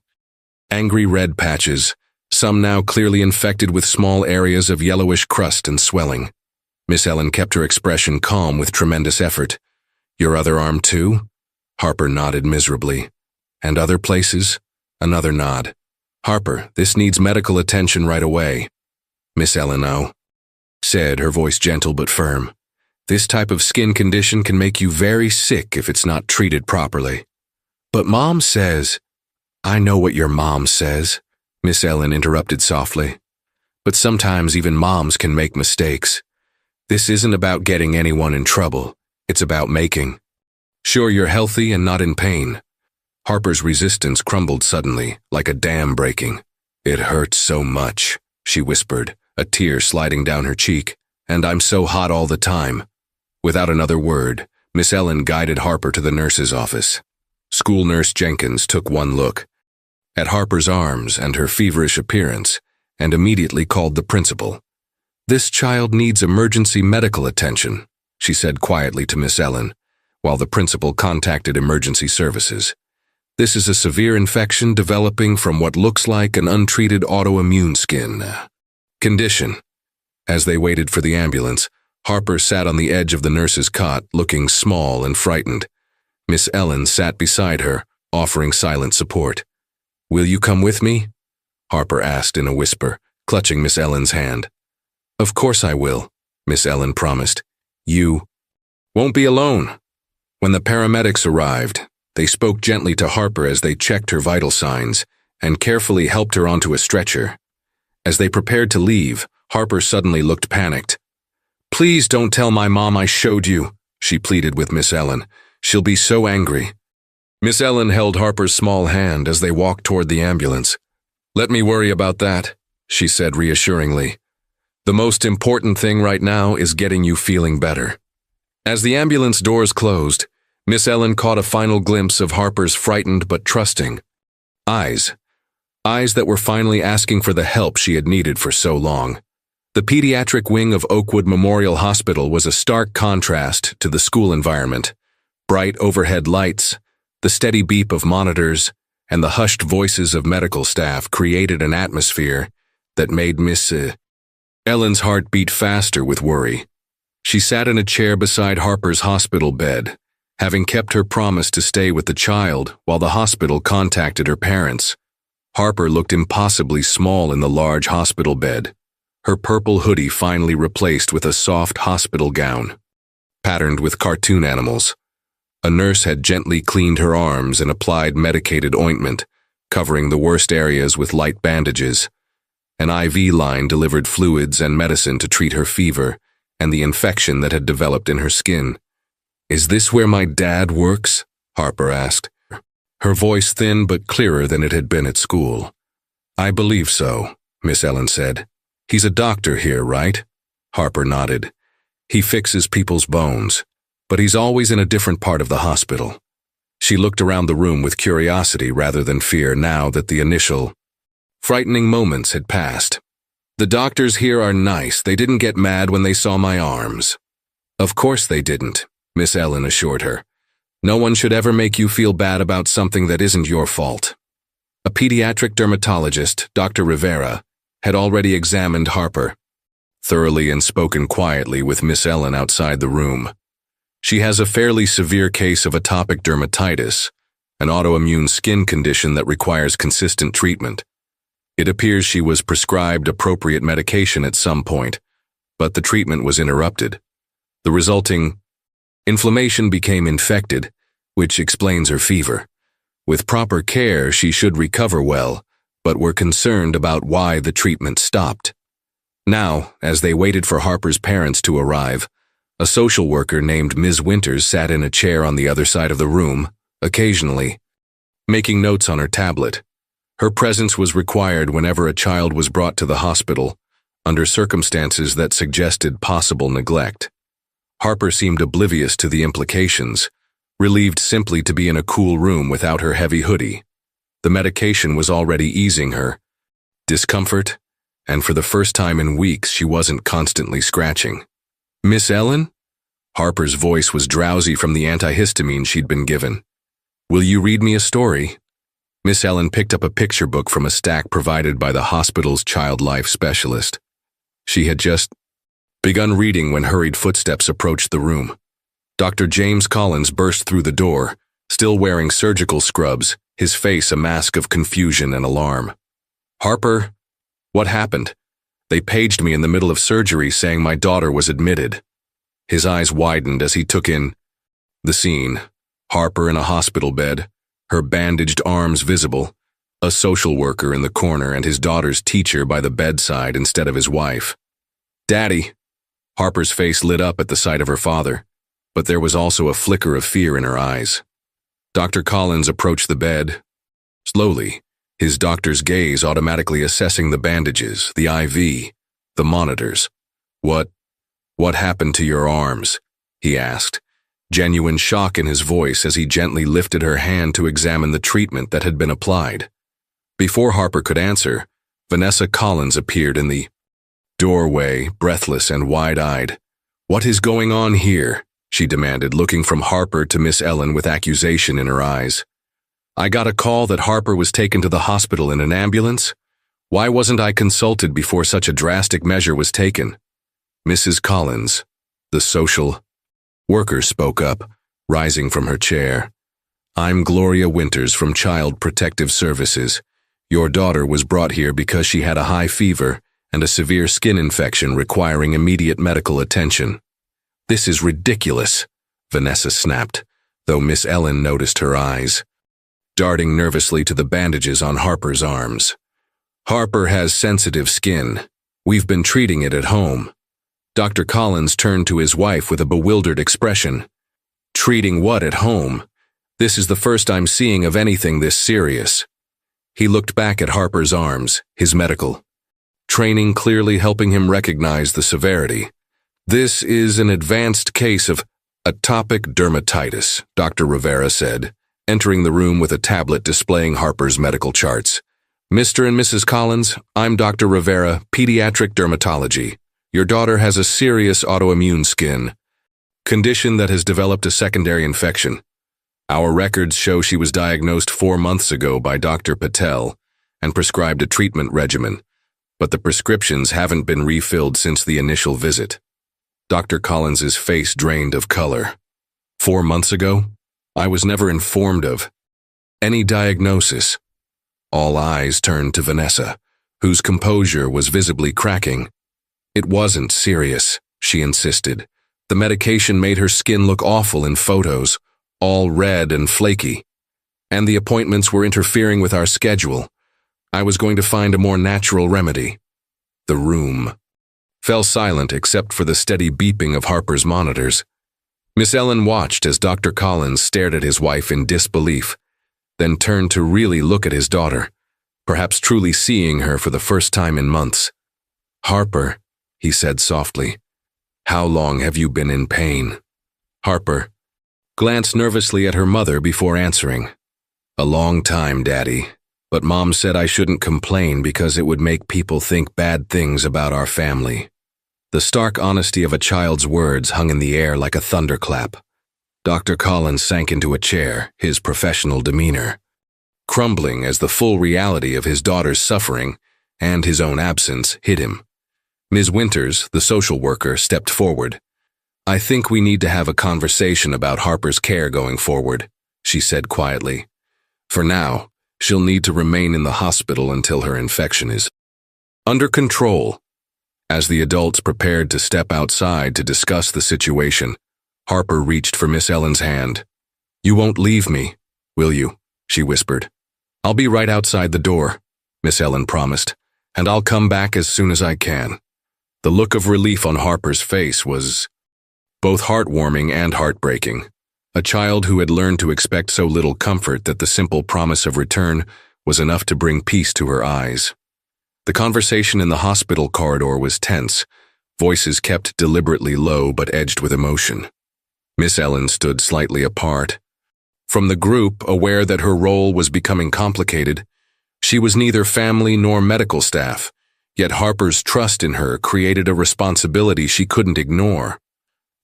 angry red patches, some now clearly infected with small areas of yellowish crust and swelling. Miss Ellen kept her expression calm with tremendous effort. "Your other arm too?" Harper nodded miserably. "And other places?" Another nod. "Harper, this needs medical attention right away." Miss Ellen said, her voice gentle but firm. "This type of skin condition can make you very sick if it's not treated properly." "But Mom says—" "I know what your mom says," Miss Ellen interrupted softly. "But sometimes even moms can make mistakes. This isn't about getting anyone in trouble. It's about making sure you're healthy and not in pain." Harper's resistance crumbled suddenly, like a dam breaking. "It hurts so much," she whispered, a tear sliding down her cheek. "And I'm so hot all the time." Without another word, Miss Ellen guided Harper to the nurse's office. School nurse Jenkins took one look at Harper's arms and her feverish appearance and immediately called the principal. "This child needs emergency medical attention," she said quietly to Miss Ellen, while the principal contacted emergency services. "This is a severe infection developing from what looks like an untreated autoimmune skin condition." As they waited for the ambulance, Harper sat on the edge of the nurse's cot, looking small and frightened. Miss Ellen sat beside her, offering silent support. "Will you come with me?" Harper asked in a whisper, clutching Miss Ellen's hand. "Of course I will," Miss Ellen promised. "You won't be alone." When the paramedics arrived, they spoke gently to Harper as they checked her vital signs and carefully helped her onto a stretcher. As they prepared to leave, Harper suddenly looked panicked. "Please don't tell my mom I showed you," she pleaded with Miss Ellen. "She'll be so angry." Miss Ellen held Harper's small hand as they walked toward the ambulance. "Let me worry about that," she said reassuringly. "The most important thing right now is getting you feeling better." As the ambulance doors closed, Miss Ellen caught a final glimpse of Harper's frightened but trusting eyes. Eyes that were finally asking for the help she had needed for so long. The pediatric wing of Oakwood Memorial Hospital was a stark contrast to the school environment. Bright overhead lights, the steady beep of monitors, and the hushed voices of medical staff created an atmosphere that made Miss Ellen's heart beat faster with worry. She sat in a chair beside Harper's hospital bed, having kept her promise to stay with the child while the hospital contacted her parents. Harper looked impossibly small in the large hospital bed, her purple hoodie finally replaced with a soft hospital gown, patterned with cartoon animals. A nurse had gently cleaned her arms and applied medicated ointment, covering the worst areas with light bandages. An IV line delivered fluids and medicine to treat her fever and the infection that had developed in her skin. "Is this where my dad works?" Harper asked, her voice thin but clearer than it had been at school. "I believe so," Miss Ellen said. "He's a doctor here, right?" Harper nodded. "He fixes people's bones, but he's always in a different part of the hospital." She looked around the room with curiosity rather than fear now that the initial, frightening moments had passed. "The doctors here are nice. They didn't get mad when they saw my arms." "Of course they didn't," Miss Ellen assured her. "No one should ever make you feel bad about something that isn't your fault." A pediatric dermatologist, Dr. Rivera, had already examined Harper thoroughly and spoken quietly with Miss Ellen outside the room. "She has a fairly severe case of atopic dermatitis, an autoimmune skin condition that requires consistent treatment. It appears she was prescribed appropriate medication at some point, but the treatment was interrupted. The resulting inflammation became infected, which explains her fever. With proper care, she should recover well, but we're concerned about why the treatment stopped." Now, as they waited for Harper's parents to arrive, a social worker named Ms. Winters sat in a chair on the other side of the room, occasionally making notes on her tablet. Her presence was required whenever a child was brought to the hospital, under circumstances that suggested possible neglect. Harper seemed oblivious to the implications, relieved simply to be in a cool room without her heavy hoodie. The medication was already easing her discomfort, and for the first time in weeks she wasn't constantly scratching. "Miss Ellen?" Harper's voice was drowsy from the antihistamine she'd been given. "Will you read me a story?" Miss Ellen picked up a picture book from a stack provided by the hospital's child life specialist. She had just begun reading when hurried footsteps approached the room. Dr. James Collins burst through the door, still wearing surgical scrubs, his face a mask of confusion and alarm. "Harper, what happened? They paged me in the middle of surgery saying my daughter was admitted." His eyes widened as he took in the scene. Harper in a hospital bed, her bandaged arms visible, a social worker in the corner and his daughter's teacher by the bedside instead of his wife. "Daddy!" Harper's face lit up at the sight of her father, but there was also a flicker of fear in her eyes. Dr. Collins approached the bed, slowly, his doctor's gaze automatically assessing the bandages, the IV, the monitors. What happened to your arms?" he asked, genuine shock in his voice as he gently lifted her hand to examine the treatment that had been applied. Before Harper could answer, Vanessa Collins appeared in the doorway, breathless and wide-eyed. "What is going on here?" she demanded, looking from Harper to Miss Ellen with accusation in her eyes. "I got a call that Harper was taken to the hospital in an ambulance. Why wasn't I consulted before such a drastic measure was taken?" Mrs. Collins, the social worker, spoke up, rising from her chair. "I'm Gloria Winters from Child Protective Services. Your daughter was brought here because she had a high fever and a severe skin infection requiring immediate medical attention." "This is ridiculous," Vanessa snapped, though Miss Ellen noticed her eyes, darting nervously to the bandages on Harper's arms. "Harper has sensitive skin. We've been treating it at home." Dr. Collins turned to his wife with a bewildered expression. "Treating what at home? This is the first I'm seeing of anything this serious." He looked back at Harper's arms, his medical training clearly helping him recognize the severity. "This is an advanced case of Atopic dermatitis, Dr. Rivera said, entering the room with a tablet displaying Harper's medical charts. Mr. and Mrs. Collins, I'm Dr. Rivera, pediatric dermatology. Your daughter has a serious autoimmune skin condition that has developed a secondary infection. Our records show she was diagnosed 4 months ago by Dr. Patel and prescribed a treatment regimen, but the prescriptions haven't been refilled since the initial visit. Dr. Collins's face drained of color. 4 months ago? I was never informed of any diagnosis. All eyes turned to Vanessa, whose composure was visibly cracking. It wasn't serious, she insisted. The medication made her skin look awful in photos, all red and flaky. And the appointments were interfering with our schedule. I was going to find a more natural remedy. The room fell silent except for the steady beeping of Harper's monitors. Miss Ellen watched as Dr. Collins stared at his wife in disbelief, then turned to really look at his daughter, perhaps truly seeing her for the first time in months. "Harper," he said softly, "how long have you been in pain?" Harper glanced nervously at her mother before answering. "A long time, Daddy, but Mom said I shouldn't complain because it would make people think bad things about our family." The stark honesty of a child's words hung in the air like a thunderclap. Dr. Collins sank into a chair, his professional demeanor crumbling as the full reality of his daughter's suffering and his own absence hit him. Ms. Winters, the social worker, stepped forward. "I think we need to have a conversation about Harper's care going forward," she said quietly. "For now, she'll need to remain in the hospital until her infection is under control." As the adults prepared to step outside to discuss the situation, Harper reached for Miss Ellen's hand. "You won't leave me, will you?" she whispered. "I'll be right outside the door," Miss Ellen promised, "and I'll come back as soon as I can." The look of relief on Harper's face was both heartwarming and heartbreaking. A child who had learned to expect so little comfort that the simple promise of return was enough to bring peace to her eyes. The conversation in the hospital corridor was tense, voices kept deliberately low but edged with emotion. Miss Ellen stood slightly apart. From the group, aware that her role was becoming complicated, she was neither family nor medical staff, yet Harper's trust in her created a responsibility she couldn't ignore.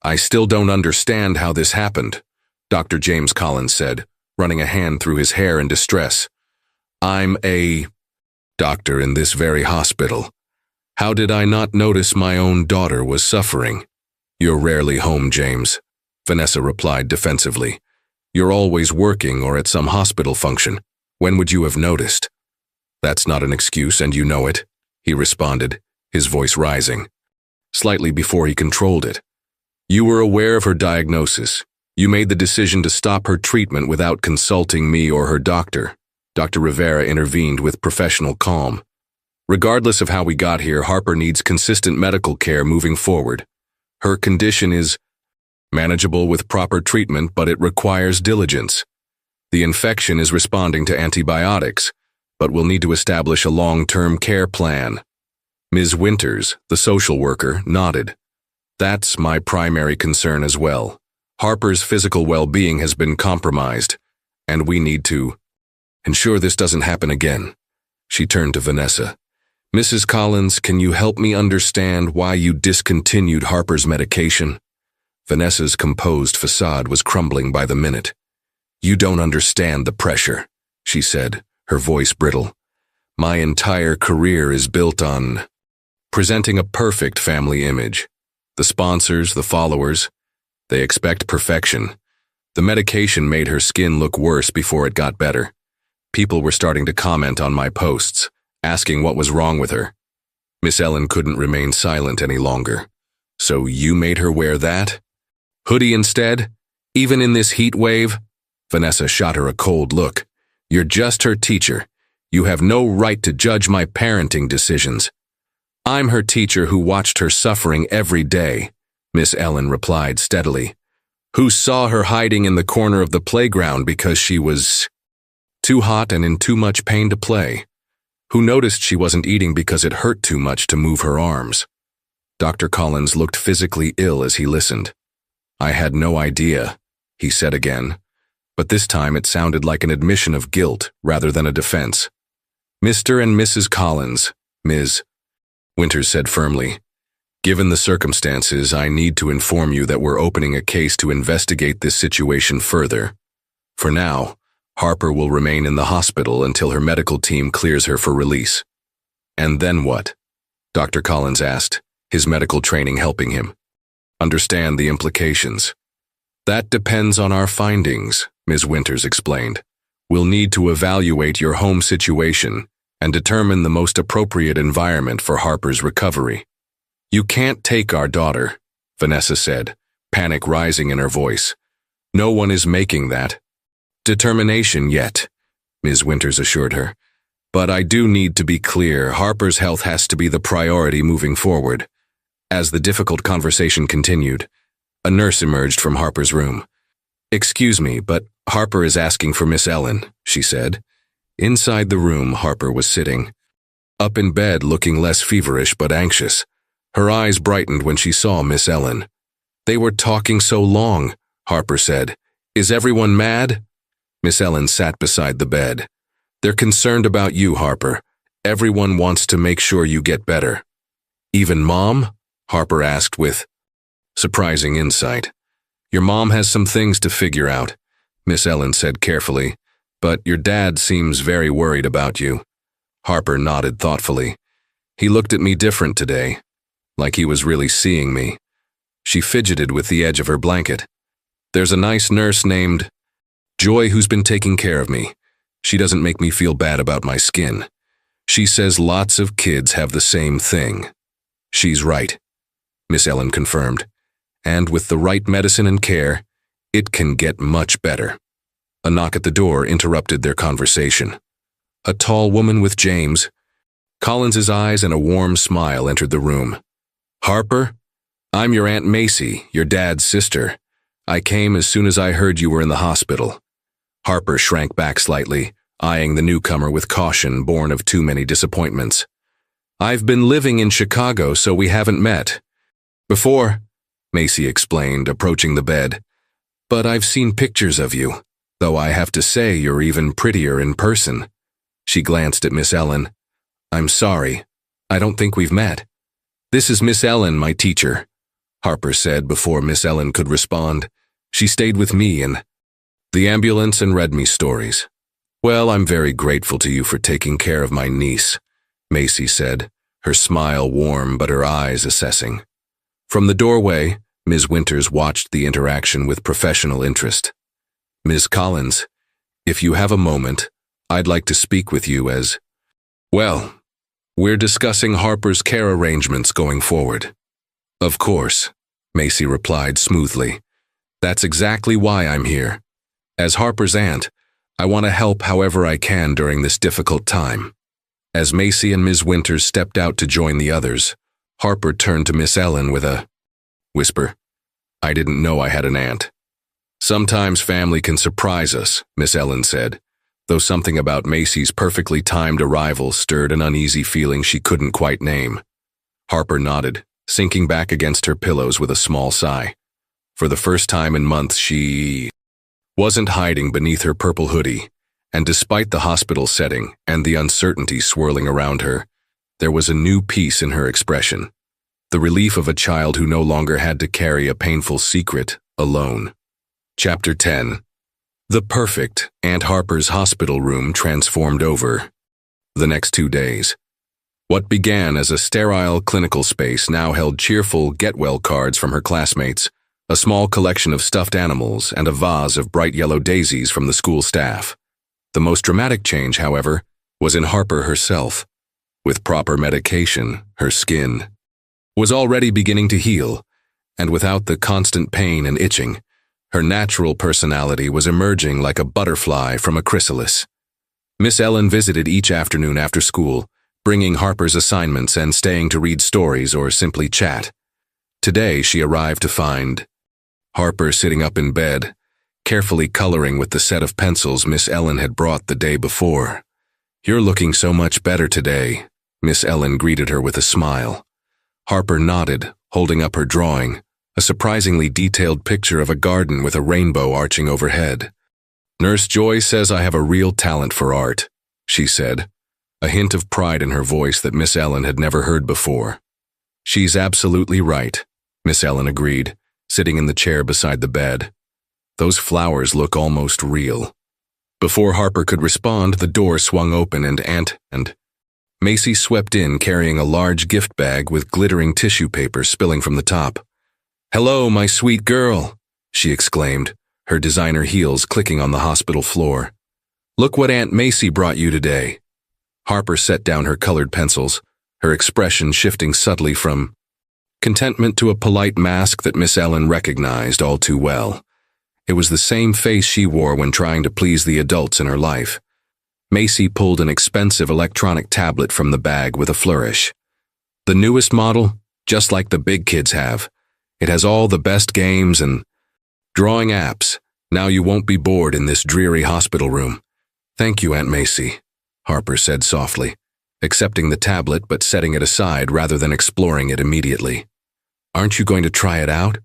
"I still don't understand how this happened," Dr. James Collins said, running a hand through his hair in distress. "I'm a doctor in this very hospital. How did I not notice my own daughter was suffering?" "You're rarely home, James," Vanessa replied defensively. "You're always working or at some hospital function. When would you have noticed?" "That's not an excuse, and you know it," he responded, his voice rising, slightly before he controlled it. "You were aware of her diagnosis. You made the decision to stop her treatment without consulting me or her doctor." Dr. Rivera intervened with professional calm. "Regardless of how we got here, Harper needs consistent medical care moving forward. Her condition is manageable with proper treatment, but it requires diligence. The infection is responding to antibiotics, but we'll need to establish a long-term care plan." Ms. Winters, the social worker, nodded. "That's my primary concern as well. Harper's physical well-being has been compromised, and we need to ensure this doesn't happen again." She turned to Vanessa. "Mrs. Collins, can you help me understand why you discontinued Harper's medication?" Vanessa's composed facade was crumbling by the minute. "You don't understand the pressure," she said, her voice brittle. "My entire career is built on presenting a perfect family image. The sponsors, the followers, they expect perfection. The medication made her skin look worse before it got better. People were starting to comment on my posts, asking what was wrong with her." Miss Ellen couldn't remain silent any longer. "So you made her wear that hoodie instead? Even in this heat wave?" Vanessa shot her a cold look. "You're just her teacher. You have no right to judge my parenting decisions." "I'm her teacher who watched her suffering every day," Miss Ellen replied steadily. "Who saw her hiding in the corner of the playground because she was too hot and in too much pain to play. Who noticed she wasn't eating because it hurt too much to move her arms." Dr. Collins looked physically ill as he listened. I had no idea, he said again, but this time it sounded like an admission of guilt rather than a defense. Mr. and Mrs. Collins, Ms. Winters said firmly. Given the circumstances, I need to inform you that we're opening a case to investigate this situation further. For now, Harper will remain in the hospital until her medical team clears her for release. And then what? Dr. Collins asked, his medical training helping him understand the implications. That depends on our findings, Ms. Winters explained. We'll need to evaluate your home situation and determine the most appropriate environment for Harper's recovery. You can't take our daughter, Vanessa said, panic rising in her voice. No one is making that determination yet, Ms. Winters assured her. But I do need to be clear, Harper's health has to be the priority moving forward. As the difficult conversation continued, a nurse emerged from Harper's room. Excuse me, but Harper is asking for Miss Ellen, she said. Inside the room, Harper was sitting, up in bed looking less feverish but anxious. Her eyes brightened when she saw Miss Ellen. They were talking so long, Harper said. Is everyone mad? Miss Ellen sat beside the bed. They're concerned about you, Harper. Everyone wants to make sure you get better. Even Mom? Harper asked with surprising insight. Your mom has some things to figure out, Miss Ellen said carefully, but your dad seems very worried about you. Harper nodded thoughtfully. He looked at me different today, like he was really seeing me. She fidgeted with the edge of her blanket. There's a nice nurse named Joy who's been taking care of me. She doesn't make me feel bad about my skin. She says lots of kids have the same thing. She's right, Miss Ellen confirmed. And with the right medicine and care, it can get much better. A knock at the door interrupted their conversation. A tall woman with James. Collins's eyes and a warm smile entered the room. Harper? I'm your Aunt Macy, your dad's sister. I came as soon as I heard you were in the hospital. Harper shrank back slightly, eyeing the newcomer with caution born of too many disappointments. I've been living in Chicago, so we haven't met. Before, Macy explained, approaching the bed. But I've seen pictures of you, though I have to say you're even prettier in person. She glanced at Miss Ellen. I'm sorry. I don't think we've met. This is Miss Ellen, my teacher, Harper said before Miss Ellen could respond. She stayed with me in the ambulance and read me stories. Well, I'm very grateful to you for taking care of my niece, Macy said, her smile warm but her eyes assessing. From the doorway, Ms. Winters watched the interaction with professional interest. Ms. Collins, if you have a moment, I'd like to speak with you as, well, we're discussing Harper's care arrangements going forward. Of course, Macy replied smoothly. That's exactly why I'm here. As Harper's aunt, I want to help however I can during this difficult time. As Macy and Ms. Winters stepped out to join the others, Harper turned to Miss Ellen with a whisper. I didn't know I had an aunt. Sometimes family can surprise us, Miss Ellen said, though something about Macy's perfectly timed arrival stirred an uneasy feeling she couldn't quite name. Harper nodded, sinking back against her pillows with a small sigh. For the first time in months, she wasn't hiding beneath her purple hoodie, and despite the hospital setting and the uncertainty swirling around her, there was a new peace in her expression, the relief of a child who no longer had to carry a painful secret alone. Chapter 10. The perfect Aunt Harper's hospital room transformed over the next 2 days. What began as a sterile clinical space now held cheerful get-well cards from her classmates, a small collection of stuffed animals, and a vase of bright yellow daisies from the school staff. The most dramatic change, however, was in Harper herself. With proper medication, her skin was already beginning to heal, and without the constant pain and itching, her natural personality was emerging like a butterfly from a chrysalis. Miss Ellen visited each afternoon after school, bringing Harper's assignments and staying to read stories or simply chat. Today she arrived to find Harper sitting up in bed, carefully coloring with the set of pencils Miss Ellen had brought the day before. You're looking so much better today, Miss Ellen greeted her with a smile. Harper nodded, holding up her drawing, a surprisingly detailed picture of a garden with a rainbow arching overhead. "Nurse Joy says I have a real talent for art," she said, a hint of pride in her voice that Miss Ellen had never heard before. "She's absolutely right," Miss Ellen agreed, sitting in the chair beside the bed. "Those flowers look almost real." Before Harper could respond, the door swung open and Aunt and Macy swept in carrying a large gift bag with glittering tissue paper spilling from the top. "Hello, my sweet girl," she exclaimed, her designer heels clicking on the hospital floor. "Look what Aunt Macy brought you today." Harper set down her colored pencils, her expression shifting subtly from contentment to a polite mask that Miss Ellen recognized all too well. It was the same face she wore when trying to please the adults in her life. Macy pulled an expensive electronic tablet from the bag with a flourish. "The newest model, just like the big kids have. It has all the best games and drawing apps. Now you won't be bored in this dreary hospital room." "Thank you, Aunt Macy," Harper said softly, accepting the tablet but setting it aside rather than exploring it immediately. "Aren't you going to try it out?"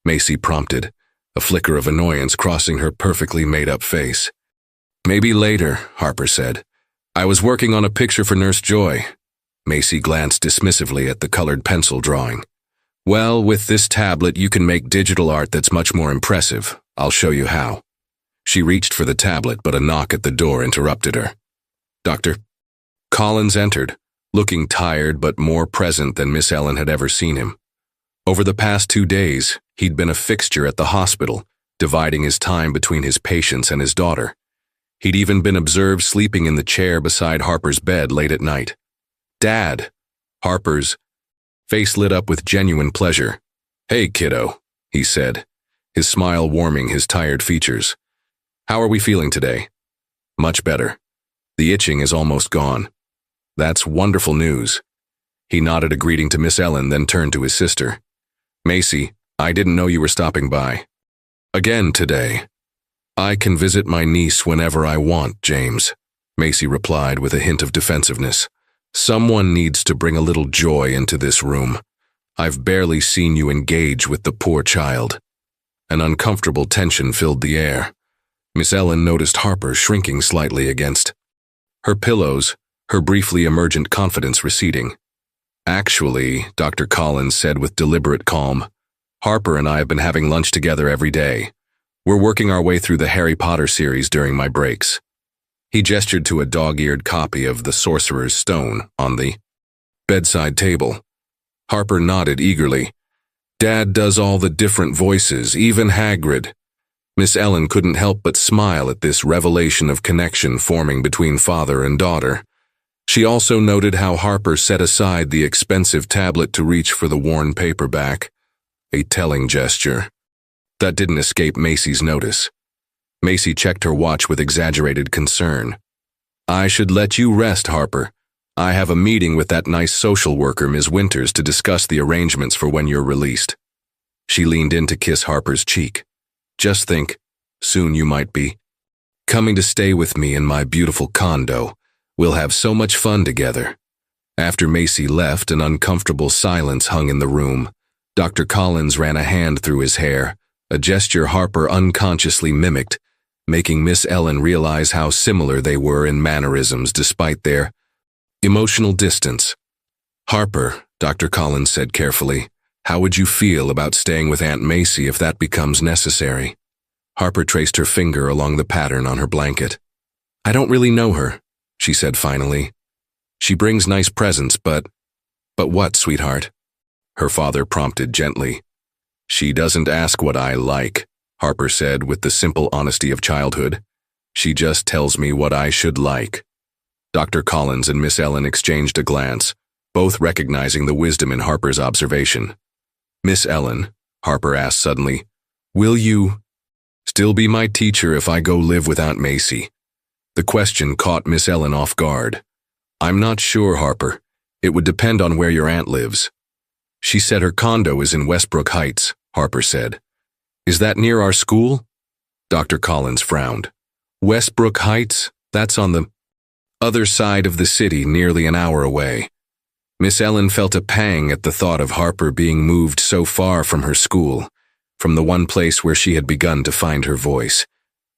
Macy prompted, a flicker of annoyance crossing her perfectly made-up face. "Maybe later," Harper said. "I was working on a picture for Nurse Joy." Macy glanced dismissively at the colored pencil drawing. "Well, with this tablet you can make digital art that's much more impressive. I'll show you how." She reached for the tablet, but a knock at the door interrupted her. Dr. Collins entered, looking tired but more present than Miss Ellen had ever seen him. Over the past 2 days, he'd been a fixture at the hospital, dividing his time between his patients and his daughter. He'd even been observed sleeping in the chair beside Harper's bed late at night. "Dad!" Harper's face lit up with genuine pleasure. "Hey, kiddo," he said, his smile warming his tired features. "How are we feeling today?" "Much better. The itching is almost gone." "That's wonderful news." He nodded a greeting to Miss Ellen, then turned to his sister. "Macy, I didn't know you were stopping by." "Again today." "I can visit my niece whenever I want, James," Macy replied with a hint of defensiveness. "Someone needs to bring a little joy into this room. I've barely seen you engage with the poor child." An uncomfortable tension filled the air. Miss Ellen noticed Harper shrinking slightly against her pillows, her briefly emergent confidence receding. "Actually," Dr. Collins said with deliberate calm, "Harper and I have been having lunch together every day. We're working our way through the Harry Potter series during my breaks." He gestured to a dog-eared copy of The Sorcerer's Stone on the bedside table. Harper nodded eagerly. "Dad does all the different voices, even Hagrid." Miss Ellen couldn't help but smile at this revelation of connection forming between father and daughter. She also noted how Harper set aside the expensive tablet to reach for the worn paperback, a telling gesture. That didn't escape Macy's notice. Macy checked her watch with exaggerated concern. "I should let you rest, Harper. I have a meeting with that nice social worker, Ms. Winters, to discuss the arrangements for when you're released." She leaned in to kiss Harper's cheek. "Just think, soon you might be coming to stay with me in my beautiful condo. We'll have so much fun together." After Macy left, an uncomfortable silence hung in the room. Dr. Collins ran a hand through his hair, a gesture Harper unconsciously mimicked, making Miss Ellen realize how similar they were in mannerisms despite their emotional distance. "Harper," Dr. Collins said carefully, "how would you feel about staying with Aunt Macy if that becomes necessary?" Harper traced her finger along the pattern on her blanket. "I don't really know her," she said finally. "She brings nice presents, but what, sweetheart?" Her father prompted gently. "She doesn't ask what I like," Harper said with the simple honesty of childhood. "She just tells me what I should like." Dr. Collins and Miss Ellen exchanged a glance, both recognizing the wisdom in Harper's observation. "Miss Ellen," Harper asked suddenly, "will you still be my teacher if I go live with Aunt Macy?" The question caught Miss Ellen off guard. "I'm not sure, Harper. It would depend on where your aunt lives." "She said her condo is in Westbrook Heights," Harper said. "Is that near our school?" Dr. Collins frowned. "Westbrook Heights? That's on the other side of the city, nearly an hour away." Miss Ellen felt a pang at the thought of Harper being moved so far from her school, from the one place where she had begun to find her voice.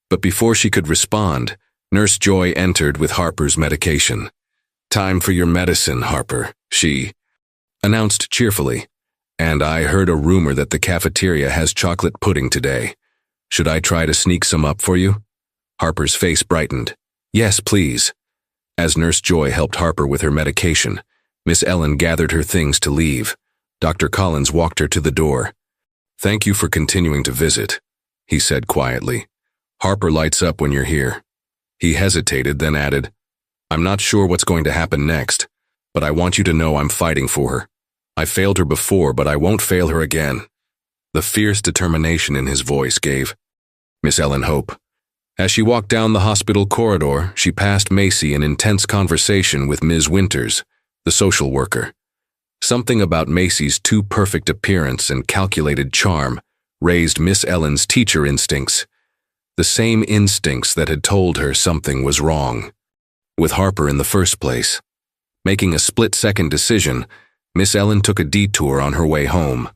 But before she could respond, Nurse Joy entered with Harper's medication. "Time for your medicine, Harper," she announced cheerfully. "And I heard a rumor that the cafeteria has chocolate pudding today. Should I try to sneak some up for you?" Harper's face brightened. "Yes, please." As Nurse Joy helped Harper with her medication, Miss Ellen gathered her things to leave. Dr. Collins walked her to the door. "Thank you for continuing to visit," he said quietly. "Harper lights up when you're here." He hesitated, then added, "I'm not sure what's going to happen next, but I want you to know I'm fighting for her. I failed her before, but I won't fail her again." The fierce determination in his voice gave Miss Ellen hope. As she walked down the hospital corridor, she passed Macy in intense conversation with Ms. Winters, the social worker. Something about Macy's too perfect appearance and calculated charm raised Miss Ellen's teacher instincts, the same instincts that had told her something was wrong with Harper in the first place. Making a split-second decision, Miss Ellen took a detour on her way home.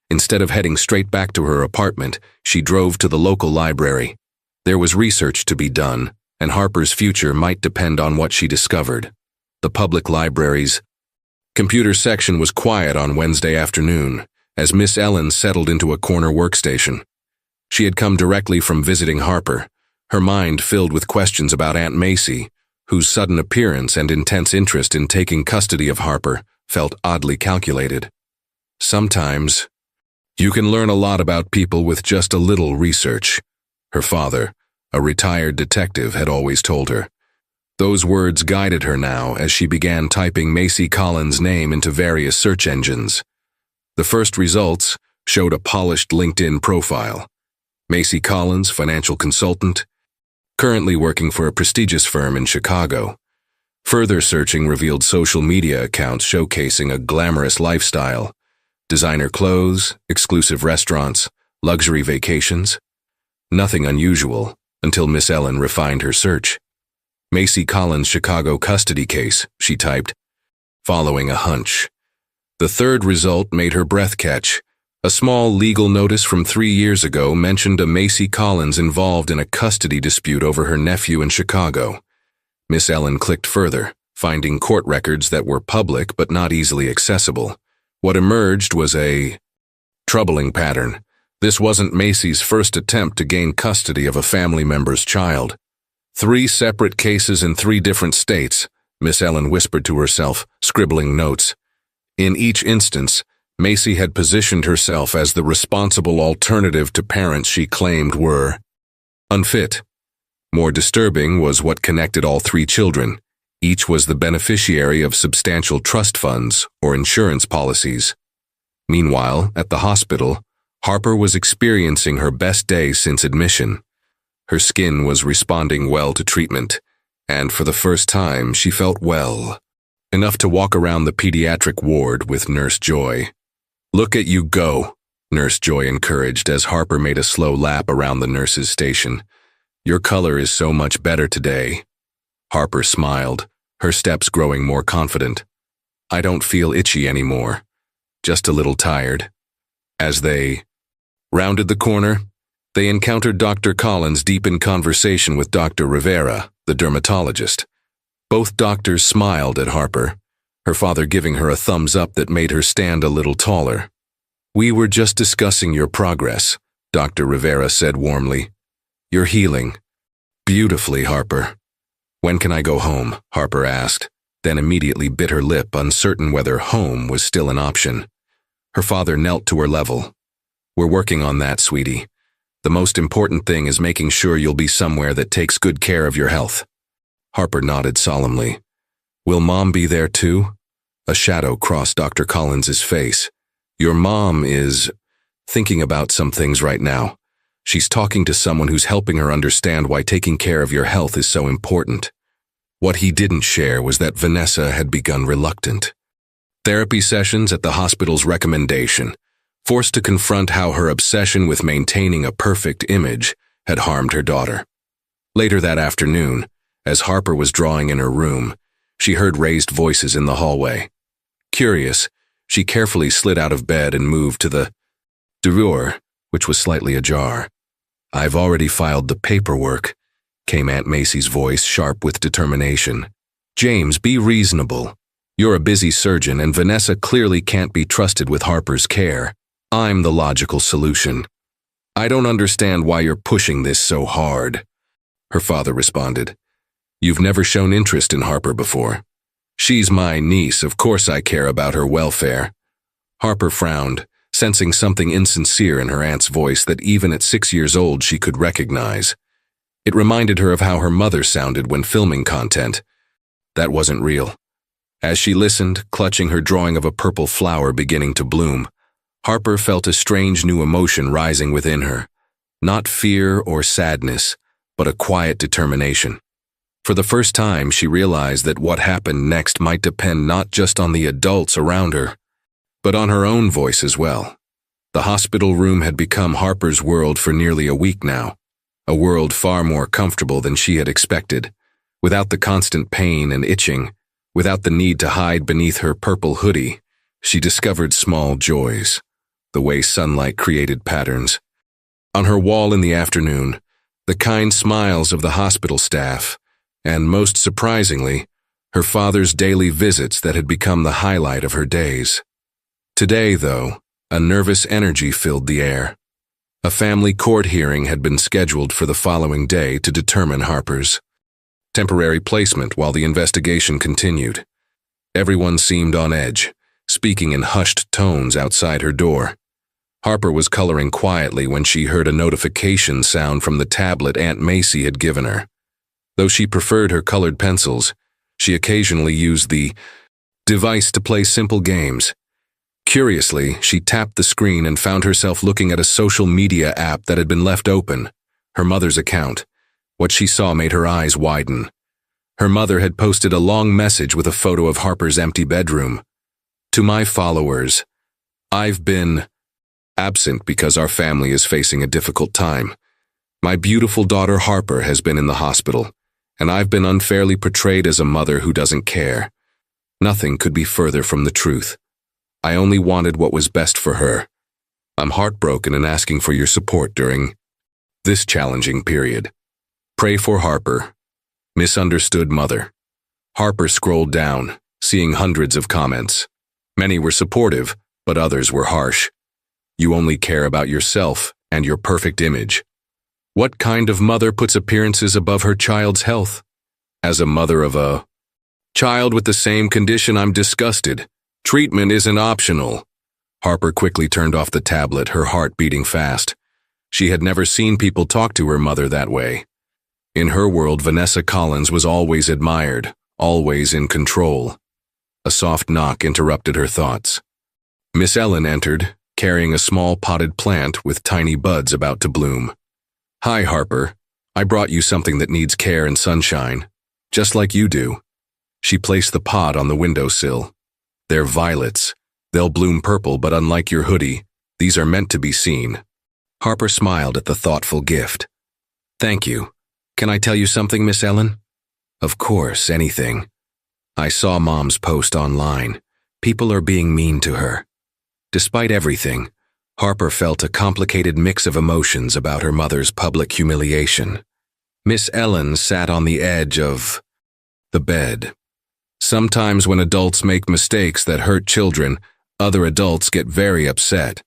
Instead of heading straight back to her apartment, she drove to the local library. There was research to be done, and Harper's future might depend on what she discovered. The public library's computer section was quiet on Wednesday afternoon, as Miss Ellen settled into a corner workstation. She had come directly from visiting Harper, her mind filled with questions about Aunt Macy, whose sudden appearance and intense interest in taking custody of Harper felt oddly calculated. Sometimes, you can learn a lot about people with just a little research, her father, a retired detective, had always told her. Those words guided her now as she began typing Macy Collins' name into various search engines. The first results showed a polished LinkedIn profile. Macy Collins, financial consultant, currently working for a prestigious firm in Chicago. Further searching revealed social media accounts showcasing a glamorous lifestyle, designer clothes, exclusive restaurants, luxury vacations. Nothing unusual until Miss Ellen refined her search. Macy Collins' Chicago custody case, she typed, following a hunch. The third result made her breath catch. A small legal notice from 3 years ago mentioned a Macy Collins involved in a custody dispute over her nephew in Chicago. Miss Ellen clicked further, finding court records that were public but not easily accessible. What emerged was a troubling pattern. This wasn't Macy's first attempt to gain custody of a family member's child. 3 separate cases in 3 different states, Miss Ellen whispered to herself, scribbling notes. In each instance, Macy had positioned herself as the responsible alternative to parents she claimed were unfit. More disturbing was what connected all 3 children. Each was the beneficiary of substantial trust funds or insurance policies. Meanwhile, at the hospital, Harper was experiencing her best day since admission. Her skin was responding well to treatment, and for the first time she felt well, enough to walk around the pediatric ward with Nurse Joy. "Look at you go," Nurse Joy encouraged as Harper made a slow lap around the nurse's station. "Your color is so much better today." Harper smiled, her steps growing more confident. "I don't feel itchy anymore, just a little tired." As they rounded the corner, they encountered Dr. Collins deep in conversation with Dr. Rivera, the dermatologist. Both doctors smiled at Harper, her father giving her a thumbs up that made her stand a little taller. "We were just discussing your progress," Dr. Rivera said warmly. "You're healing beautifully, Harper." "When can I go home?" Harper asked, then immediately bit her lip, uncertain whether home was still an option. Her father knelt to her level. "We're working on that, sweetie. The most important thing is making sure you'll be somewhere that takes good care of your health." Harper nodded solemnly. "Will Mom be there too?" A shadow crossed Dr. Collins's face. "Your mom is thinking about some things right now. She's talking to someone who's helping her understand why taking care of your health is so important." What he didn't share was that Vanessa had begun reluctant. Therapy sessions at the hospital's recommendation, forced to confront how her obsession with maintaining a perfect image had harmed her daughter. Later that afternoon, as Harper was drawing in her room, she heard raised voices in the hallway. Curious, she carefully slid out of bed and moved to the door, which was slightly ajar. "I've already filed the paperwork," came Aunt Macy's voice, sharp with determination. "James, be reasonable. You're a busy surgeon, and Vanessa clearly can't be trusted with Harper's care. I'm the logical solution. I don't understand why you're pushing this so hard," her father responded. "You've never shown interest in Harper before. She's my niece, of course I care about her welfare." Harper frowned, sensing something insincere in her aunt's voice that even at 6 years old she could recognize. It reminded her of how her mother sounded when filming content. That wasn't real. As she listened, clutching her drawing of a purple flower beginning to bloom, Harper felt a strange new emotion rising within her. Not fear or sadness, but a quiet determination. For the first time, she realized that what happened next might depend not just on the adults around her, but on her own voice as well. The hospital room had become Harper's world for nearly a week now, a world far more comfortable than she had expected, without the constant pain and itching, without the need to hide beneath her purple hoodie. She discovered small joys, the way sunlight created patterns. On her wall in the afternoon, the kind smiles of the hospital staff, and most surprisingly, her father's daily visits that had become the highlight of her days. Today, though, a nervous energy filled the air. A family court hearing had been scheduled for the following day to determine Harper's temporary placement while the investigation continued. Everyone seemed on edge, speaking in hushed tones outside her door. Harper was coloring quietly when she heard a notification sound from the tablet Aunt Macy had given her. Though she preferred her colored pencils, she occasionally used the device to play simple games. Curiously, she tapped the screen and found herself looking at a social media app that had been left open, her mother's account. What she saw made her eyes widen. Her mother had posted a long message with a photo of Harper's empty bedroom. "To my followers, I've been absent because our family is facing a difficult time. My beautiful daughter Harper has been in the hospital, and I've been unfairly portrayed as a mother who doesn't care. Nothing could be further from the truth. I only wanted what was best for her. I'm heartbroken and asking for your support during this challenging period. Pray for Harper. Misunderstood mother." Harper scrolled down, seeing hundreds of comments. Many were supportive, but others were harsh. "You only care about yourself and your perfect image. What kind of mother puts appearances above her child's health? As a mother of a child with the same condition, I'm disgusted. Treatment isn't optional." Harper quickly turned off the tablet, her heart beating fast. She had never seen people talk to her mother that way. In her world, Vanessa Collins was always admired, always in control. A soft knock interrupted her thoughts. Miss Ellen entered, carrying a small potted plant with tiny buds about to bloom. "Hi, Harper. I brought you something that needs care and sunshine, just like you do." She placed the pot on the windowsill. "They're violets. They'll bloom purple, but unlike your hoodie, these are meant to be seen." Harper smiled at the thoughtful gift. "Thank you. Can I tell you something, Miss Ellen?" "Of course, anything. I saw Mom's post online. People are being mean to her." Despite everything, Harper felt a complicated mix of emotions about her mother's public humiliation. Miss Ellen sat on the edge of the bed. Sometimes when adults make mistakes that hurt children, other adults get very upset.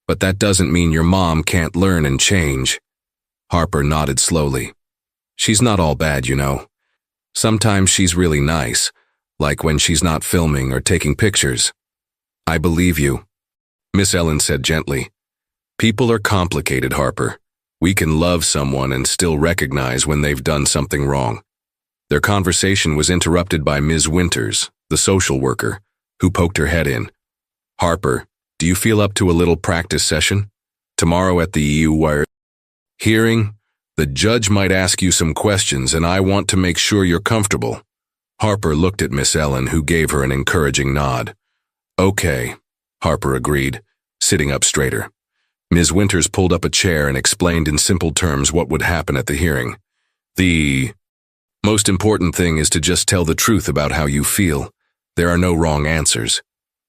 But that doesn't mean your mom can't learn and change. Harper nodded slowly. "She's not all bad, you know. Sometimes she's really nice, like when she's not filming or taking pictures." "I believe you," Miss Ellen said gently. "People are complicated, Harper. We can love someone and still recognize when they've done something wrong." Their conversation was interrupted by Ms. Winters, the social worker, who poked her head in. "Harper, do you feel up to a little practice session? Tomorrow at the EU hearing, the judge might ask you some questions and I want to make sure you're comfortable." Harper looked at Miss Ellen, who gave her an encouraging nod. "Okay," Harper agreed, sitting up straighter. Ms. Winters pulled up a chair and explained in simple terms what would happen at the hearing. "The most important thing is to just tell the truth about how you feel. There are no wrong answers.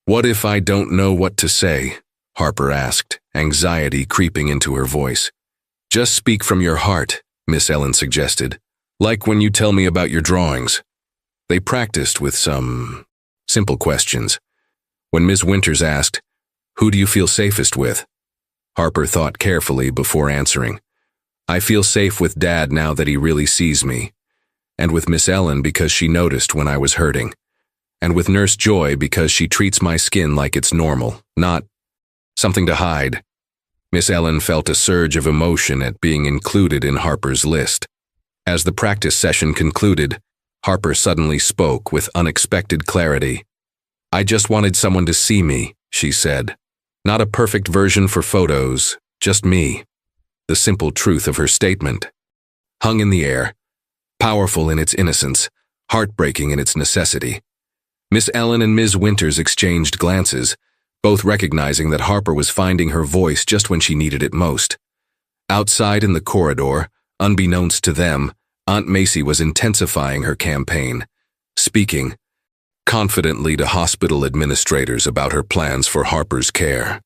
"What if I don't know what to say?" Harper asked, anxiety creeping into her voice. "Just speak from your heart," Miss Ellen suggested. "Like when you tell me about your drawings." They practiced with some simple questions. When Ms. Winters asked, "Who do you feel safest with?" Harper thought carefully before answering. "I feel safe with Dad now that he really sees me. And with Miss Ellen because she noticed when I was hurting. And with Nurse Joy because she treats my skin like it's normal, not something to hide." Miss Ellen felt a surge of emotion at being included in Harper's list. As the practice session concluded, Harper suddenly spoke with unexpected clarity. "I just wanted someone to see me," she said. "Not a perfect version for photos, just me." The simple truth of her statement hung in the air, powerful in its innocence, heartbreaking in its necessity. Miss Ellen and Ms. Winters exchanged glances, both recognizing that Harper was finding her voice just when she needed it most. Outside in the corridor, unbeknownst to them, Aunt Macy was intensifying her campaign, speaking confidently to hospital administrators about her plans for Harper's care.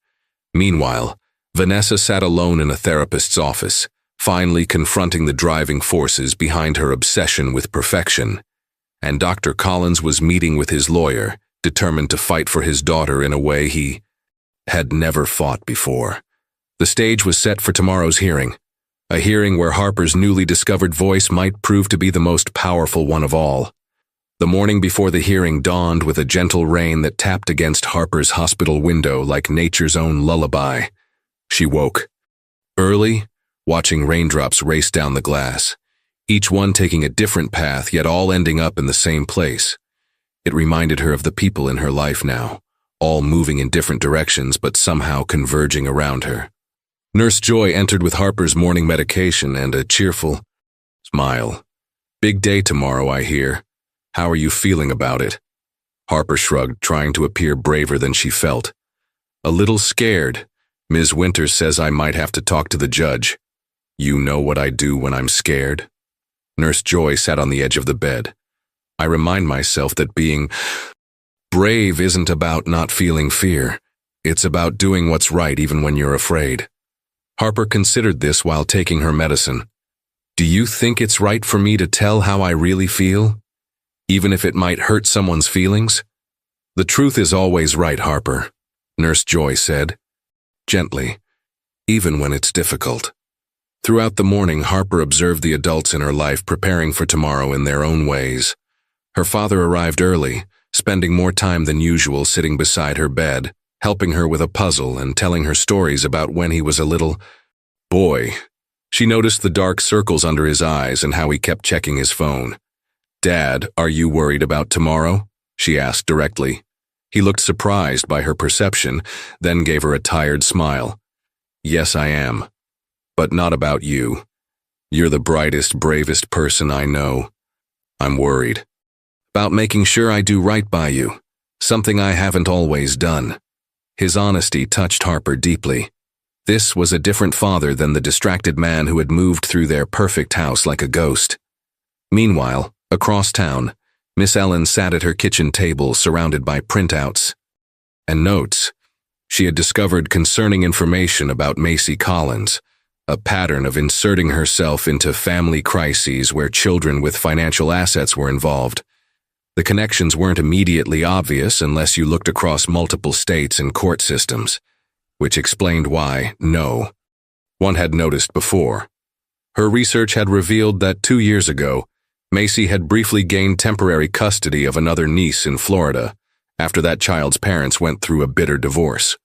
Meanwhile, Vanessa sat alone in a therapist's office, finally confronting the driving forces behind her obsession with perfection. And Dr. Collins was meeting with his lawyer, determined to fight for his daughter in a way he had never fought before. The stage was set for tomorrow's hearing, a hearing where Harper's newly discovered voice might prove to be the most powerful one of all. The morning before the hearing dawned with a gentle rain that tapped against Harper's hospital window like nature's own lullaby. She woke early, watching raindrops race down the glass, each one taking a different path, yet all ending up in the same place. It reminded her of the people in her life now, all moving in different directions but somehow converging around her. Nurse Joy entered with Harper's morning medication and a cheerful smile. "Big day tomorrow, I hear. How are you feeling about it?" Harper shrugged, trying to appear braver than she felt. "A little scared. Ms. Winters says I might have to talk to the judge. You know what I do when I'm scared?" Nurse Joy sat on the edge of the bed. "I remind myself that being brave isn't about not feeling fear. It's about doing what's right even when you're afraid." Harper considered this while taking her medicine. "Do you think it's right for me to tell how I really feel? Even if it might hurt someone's feelings?" "The truth is always right, Harper," Nurse Joy said, gently, "even when it's difficult." Throughout the morning, Harper observed the adults in her life preparing for tomorrow in their own ways. Her father arrived early, spending more time than usual sitting beside her bed, helping her with a puzzle and telling her stories about when he was a little boy. She noticed the dark circles under his eyes and how he kept checking his phone. "Dad, are you worried about tomorrow?" she asked directly. He looked surprised by her perception, then gave her a tired smile. "Yes, I am. But not about you. You're the brightest, bravest person I know. I'm worried about making sure I do right by you, something I haven't always done." His honesty touched Harper deeply. This was a different father than the distracted man who had moved through their perfect house like a ghost. Meanwhile, across town, Miss Ellen sat at her kitchen table surrounded by printouts and notes. She had discovered concerning information about Macy Collins, a pattern of inserting herself into family crises where children with financial assets were involved. The connections weren't immediately obvious unless you looked across multiple states and court systems, which explained why no one had noticed before. Her research had revealed that 2 years ago, Macy had briefly gained temporary custody of another niece in Florida after that child's parents went through a bitter divorce.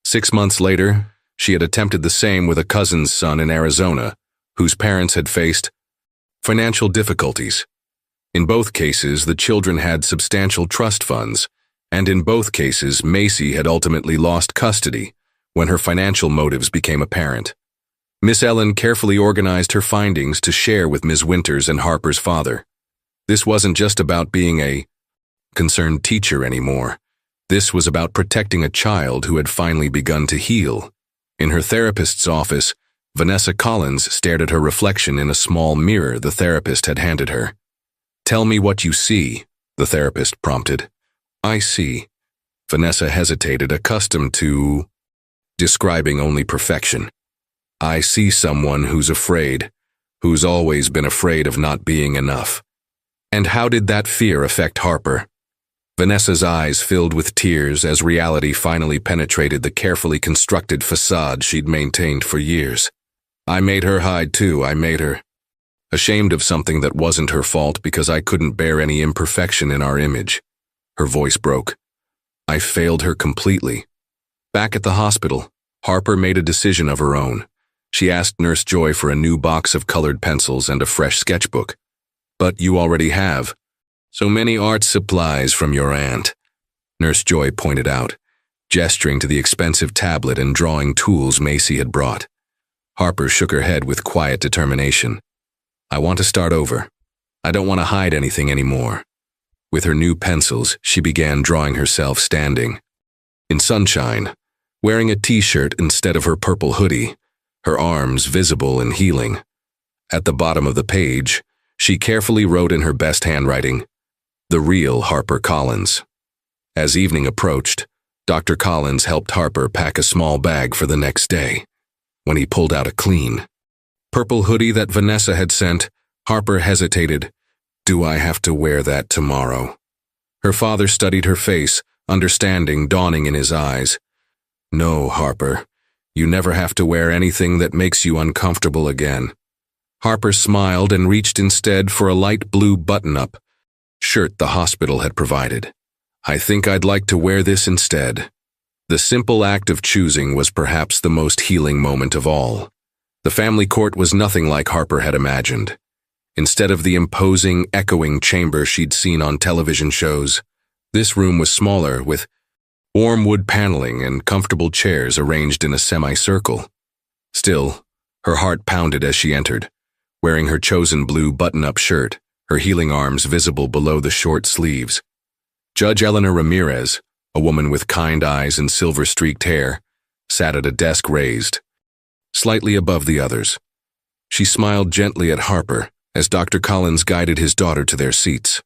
6 months later, she had attempted the same with a cousin's son in Arizona, whose parents had faced financial difficulties. In both cases, the children had substantial trust funds, and in both cases, Macy had ultimately lost custody when her financial motives became apparent. Miss Ellen carefully organized her findings to share with Ms. Winters and Harper's father. This wasn't just about being a concerned teacher anymore. This was about protecting a child who had finally begun to heal. In her therapist's office, Vanessa Collins stared at her reflection in a small mirror the therapist had handed her. "Tell me what you see," the therapist prompted. "I see Vanessa hesitated, accustomed to describing only perfection. I see someone who's afraid, who's always been afraid of not being enough. And how did that fear affect Harper? Vanessa's eyes filled with tears as reality finally penetrated the carefully constructed facade she'd maintained for years. I made her hide too, I made her. Ashamed of something that wasn't her fault because I couldn't bear any imperfection in our image. Her voice broke. I failed her completely. Back at the hospital, Harper made a decision of her own. She asked Nurse Joy for a new box of colored pencils and a fresh sketchbook. But you already have. So many art supplies from your aunt, Nurse Joy pointed out, gesturing to the expensive tablet and drawing tools Macy had brought. Harper shook her head with quiet determination. I want to start over. I don't want to hide anything anymore. With her new pencils, she began drawing herself standing. In sunshine, wearing a t-shirt instead of her purple hoodie, her arms visible and healing. At the bottom of the page, she carefully wrote in her best handwriting, "The real Harper Collins." As evening approached, Dr. Collins helped Harper pack a small bag for the next day. When he pulled out a clean, purple hoodie that Vanessa had sent, Harper hesitated. Do I have to wear that tomorrow? Her father studied her face, understanding dawning in his eyes. No, Harper, you never have to wear anything that makes you uncomfortable again. Harper smiled and reached instead for a light blue button-up shirt the hospital had provided. I think I'd like to wear this instead. The simple act of choosing was perhaps the most healing moment of all. The family court was nothing like Harper had imagined. Instead of the imposing, echoing chamber she'd seen on television shows, this room was smaller, with warm wood paneling and comfortable chairs arranged in a semicircle. Still, her heart pounded as she entered, wearing her chosen blue button-up shirt, her healing arms visible below the short sleeves. Judge Eleanor Ramirez, a woman with kind eyes and silver-streaked hair, sat at a desk raised, slightly above the others. She smiled gently at Harper as Dr. Collins guided his daughter to their seats.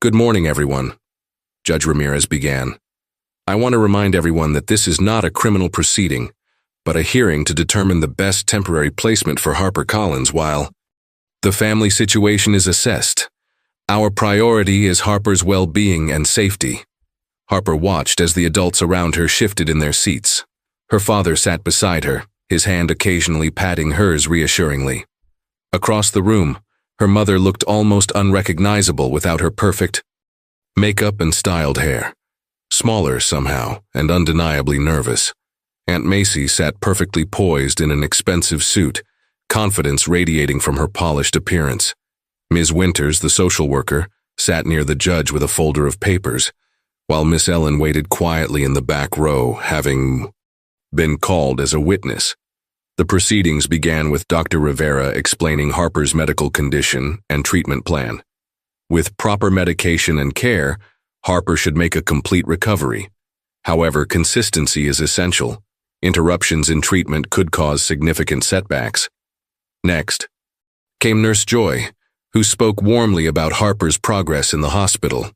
Good morning, everyone, Judge Ramirez began. I want to remind everyone that this is not a criminal proceeding, but a hearing to determine the best temporary placement for Harper Collins while the family situation is assessed. Our priority is Harper's well-being and safety. Harper watched as the adults around her shifted in their seats. Her father sat beside her, his hand occasionally patting hers reassuringly. Across the room, her mother looked almost unrecognizable without her perfect makeup and styled hair. Smaller somehow and undeniably nervous. Aunt Macy sat perfectly poised in an expensive suit, confidence radiating from her polished appearance. Ms. Winters, the social worker, sat near the judge with a folder of papers, while Miss Ellen waited quietly in the back row, having been called as a witness. The proceedings began with Dr. Rivera explaining Harper's medical condition and treatment plan. With proper medication and care, Harper should make a complete recovery. However, consistency is essential. Interruptions in treatment could cause significant setbacks. Next came Nurse Joy, who spoke warmly about Harper's progress in the hospital.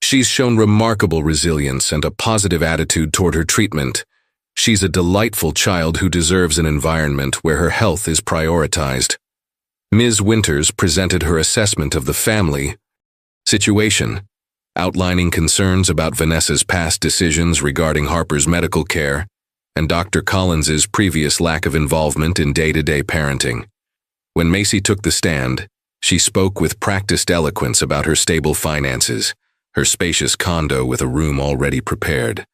She's shown remarkable resilience and a positive attitude toward her treatment. She's a delightful child who deserves an environment where her health is prioritized. Ms. Winters presented her assessment of the family situation, outlining concerns about Vanessa's past decisions regarding Harper's medical care and Dr. Collins's previous lack of involvement in day-to-day parenting. When Macy took the stand, she spoke with practiced eloquence about her stable finances, her spacious condo with a room already prepared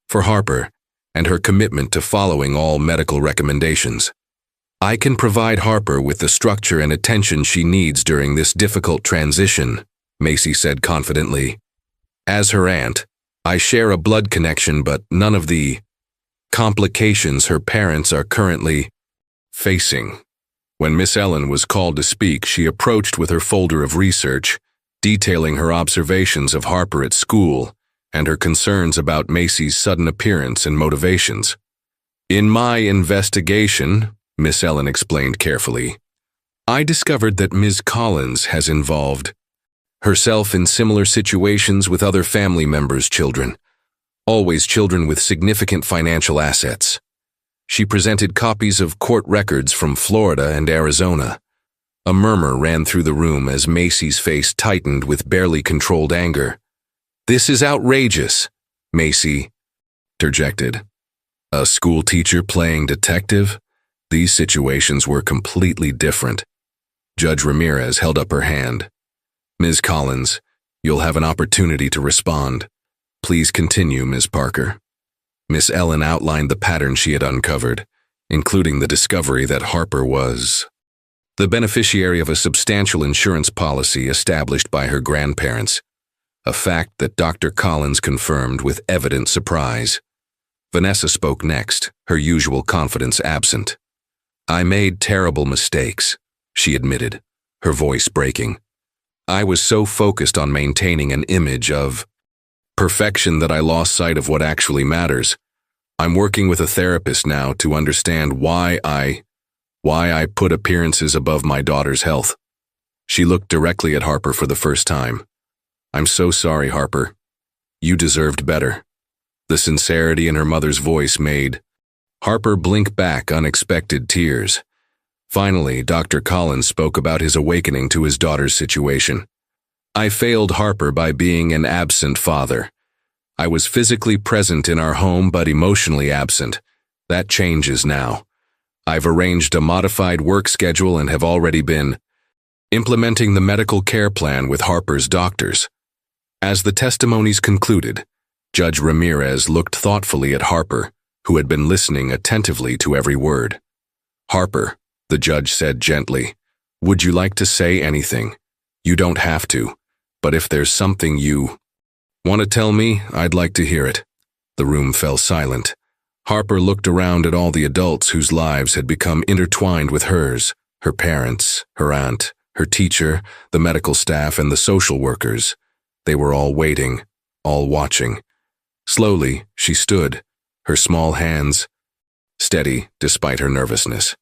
for Harper, and her commitment to following all medical recommendations. I can provide Harper with the structure and attention she needs during this difficult transition, Macy said confidently. As her aunt, I share a blood connection, but none of the complications her parents are currently facing. When Miss Ellen was called to speak, she approached with her folder of research, detailing her observations of Harper at school and her concerns about Macy's sudden appearance and motivations. In my investigation, Miss Ellen explained carefully, I discovered that Ms. Collins has involved herself in similar situations with other family members' children. always children with significant financial assets. She presented copies of court records from Florida and Arizona. A murmur ran through the room as Macy's face tightened with barely controlled anger. "This is outrageous," Macy interjected. A school teacher playing detective? These situations were completely different. Judge Ramirez held up her hand. "Ms. Collins, you'll have an opportunity to respond. Please continue, Ms. Parker." Miss Ellen outlined the pattern she had uncovered, including the discovery that Harper was the beneficiary of a substantial insurance policy established by her grandparents, a fact that Dr. Collins confirmed with evident surprise. Vanessa spoke next, her usual confidence absent. "I made terrible mistakes," she admitted, her voice breaking. "I was so focused on maintaining an image of perfection that I lost sight of what actually matters. I'm working with a therapist now to understand why I put appearances above my daughter's health." She looked directly at Harper for the first time. "I'm so sorry, Harper. You deserved better." The sincerity in her mother's voice made Harper blink back unexpected tears. Finally, Dr. Collins spoke about his awakening to his daughter's situation. "I failed Harper by being an absent father. I was physically present in our home but emotionally absent. That changes now. I've arranged a modified work schedule and have already been implementing the medical care plan with Harper's doctors." As the testimonies concluded, Judge Ramirez looked thoughtfully at Harper, who had been listening attentively to every word. "Harper," the judge said gently, "would you like to say anything? You don't have to, but if there's something you want to tell me, I'd like to hear it." The room fell silent. Harper looked around at all the adults whose lives had become intertwined with hers, her parents, her aunt, her teacher, the medical staff, and the social workers. They were all waiting, all watching. Slowly, she stood, her small hands steady despite her nervousness.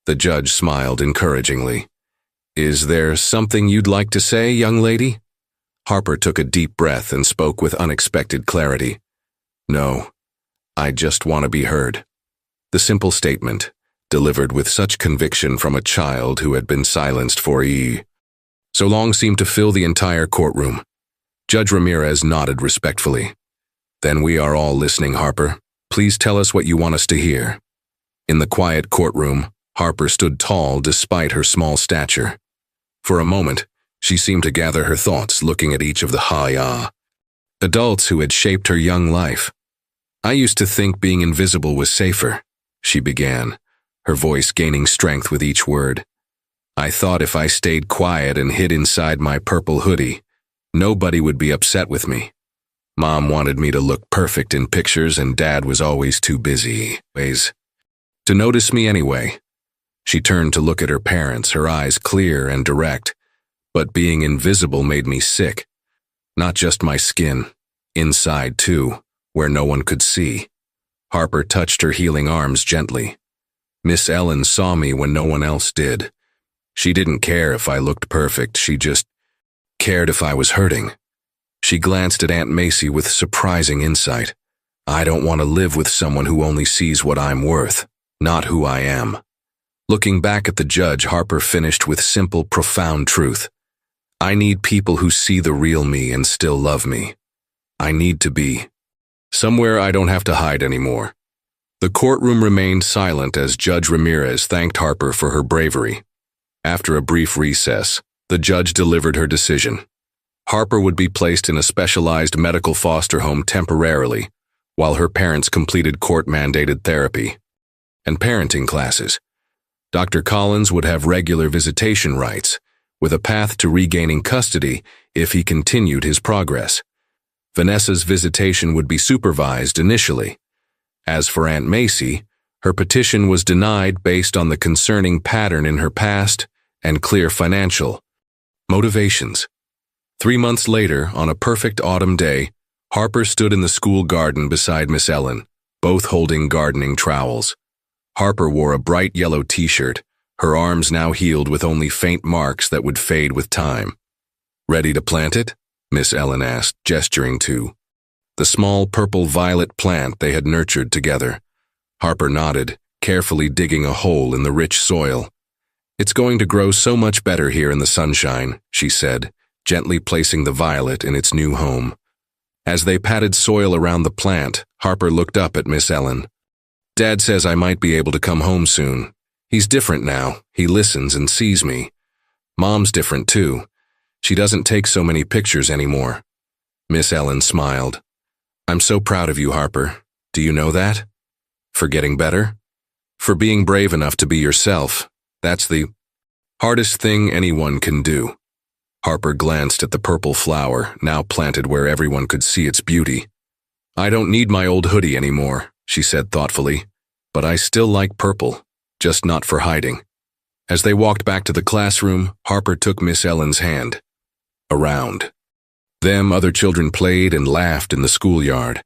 The judge smiled encouragingly. "Is there something you'd like to say, young lady?" Harper took a deep breath and spoke with unexpected clarity. "No, I just want to be heard." The simple statement, delivered with such conviction from a child who had been silenced for so long, seemed to fill the entire courtroom. Judge Ramirez nodded respectfully. "Then we are all listening, Harper. Please tell us what you want us to hear." In the quiet courtroom, Harper stood tall despite her small stature. For a moment, she seemed to gather her thoughts, looking at each of the adults who had shaped her young life. "I used to think being invisible was safer," she began, her voice gaining strength with each word. "I thought if I stayed quiet and hid inside my purple hoodie, nobody would be upset with me. Mom wanted me to look perfect in pictures and Dad was always too busy to notice me anyway." She turned to look at her parents, her eyes clear and direct. "But being invisible made me sick. Not just my skin, inside too, where no one could see." Harper touched her healing arms gently. "Miss Ellen saw me when no one else did. She didn't care if I looked perfect, she just cared if I was hurting." She glanced at Aunt Macy with surprising insight. "I don't want to live with someone who only sees what I'm worth, not who I am." Looking back at the judge, Harper finished with simple, profound truth. "I need people who see the real me and still love me. I need to be somewhere I don't have to hide anymore." The courtroom remained silent as Judge Ramirez thanked Harper for her bravery. After a brief recess, the judge delivered her decision. Harper would be placed in a specialized medical foster home temporarily, while her parents completed court-mandated therapy and parenting classes. Dr. Collins would have regular visitation rights, with a path to regaining custody if he continued his progress. Vanessa's visitation would be supervised initially. As for Aunt Macy, her petition was denied based on the concerning pattern in her past and clear financial motivations. 3 months later, on a perfect autumn day, Harper stood in the school garden beside Miss Ellen, both holding gardening trowels. Harper wore a bright yellow t-shirt, her arms now healed with only faint marks that would fade with time. "Ready to plant it?" Miss Ellen asked, gesturing to the small purple-violet plant they had nurtured together. Harper nodded, carefully digging a hole in the rich soil. "It's going to grow so much better here in the sunshine," she said, gently placing the violet in its new home. As they patted soil around the plant, Harper looked up at Miss Ellen. "Dad says I might be able to come home soon. He's different now. He listens and sees me. Mom's different too. She doesn't take so many pictures anymore." Miss Ellen smiled. "I'm so proud of you, Harper. Do you know that? For getting better? For being brave enough to be yourself. That's the hardest thing anyone can do." Harper glanced at the purple flower, now planted where everyone could see its beauty. "I don't need my old hoodie anymore," she said thoughtfully, "but I still like purple, just not for hiding." As they walked back to the classroom, Harper took Miss Ellen's hand. Around them, other children played and laughed in the schoolyard.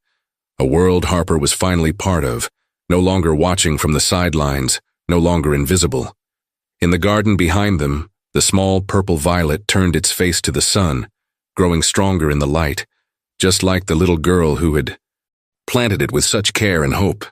A world Harper was finally part of, no longer watching from the sidelines, no longer invisible. In the garden behind them, the small purple violet turned its face to the sun, growing stronger in the light, just like the little girl who had planted it with such care and hope.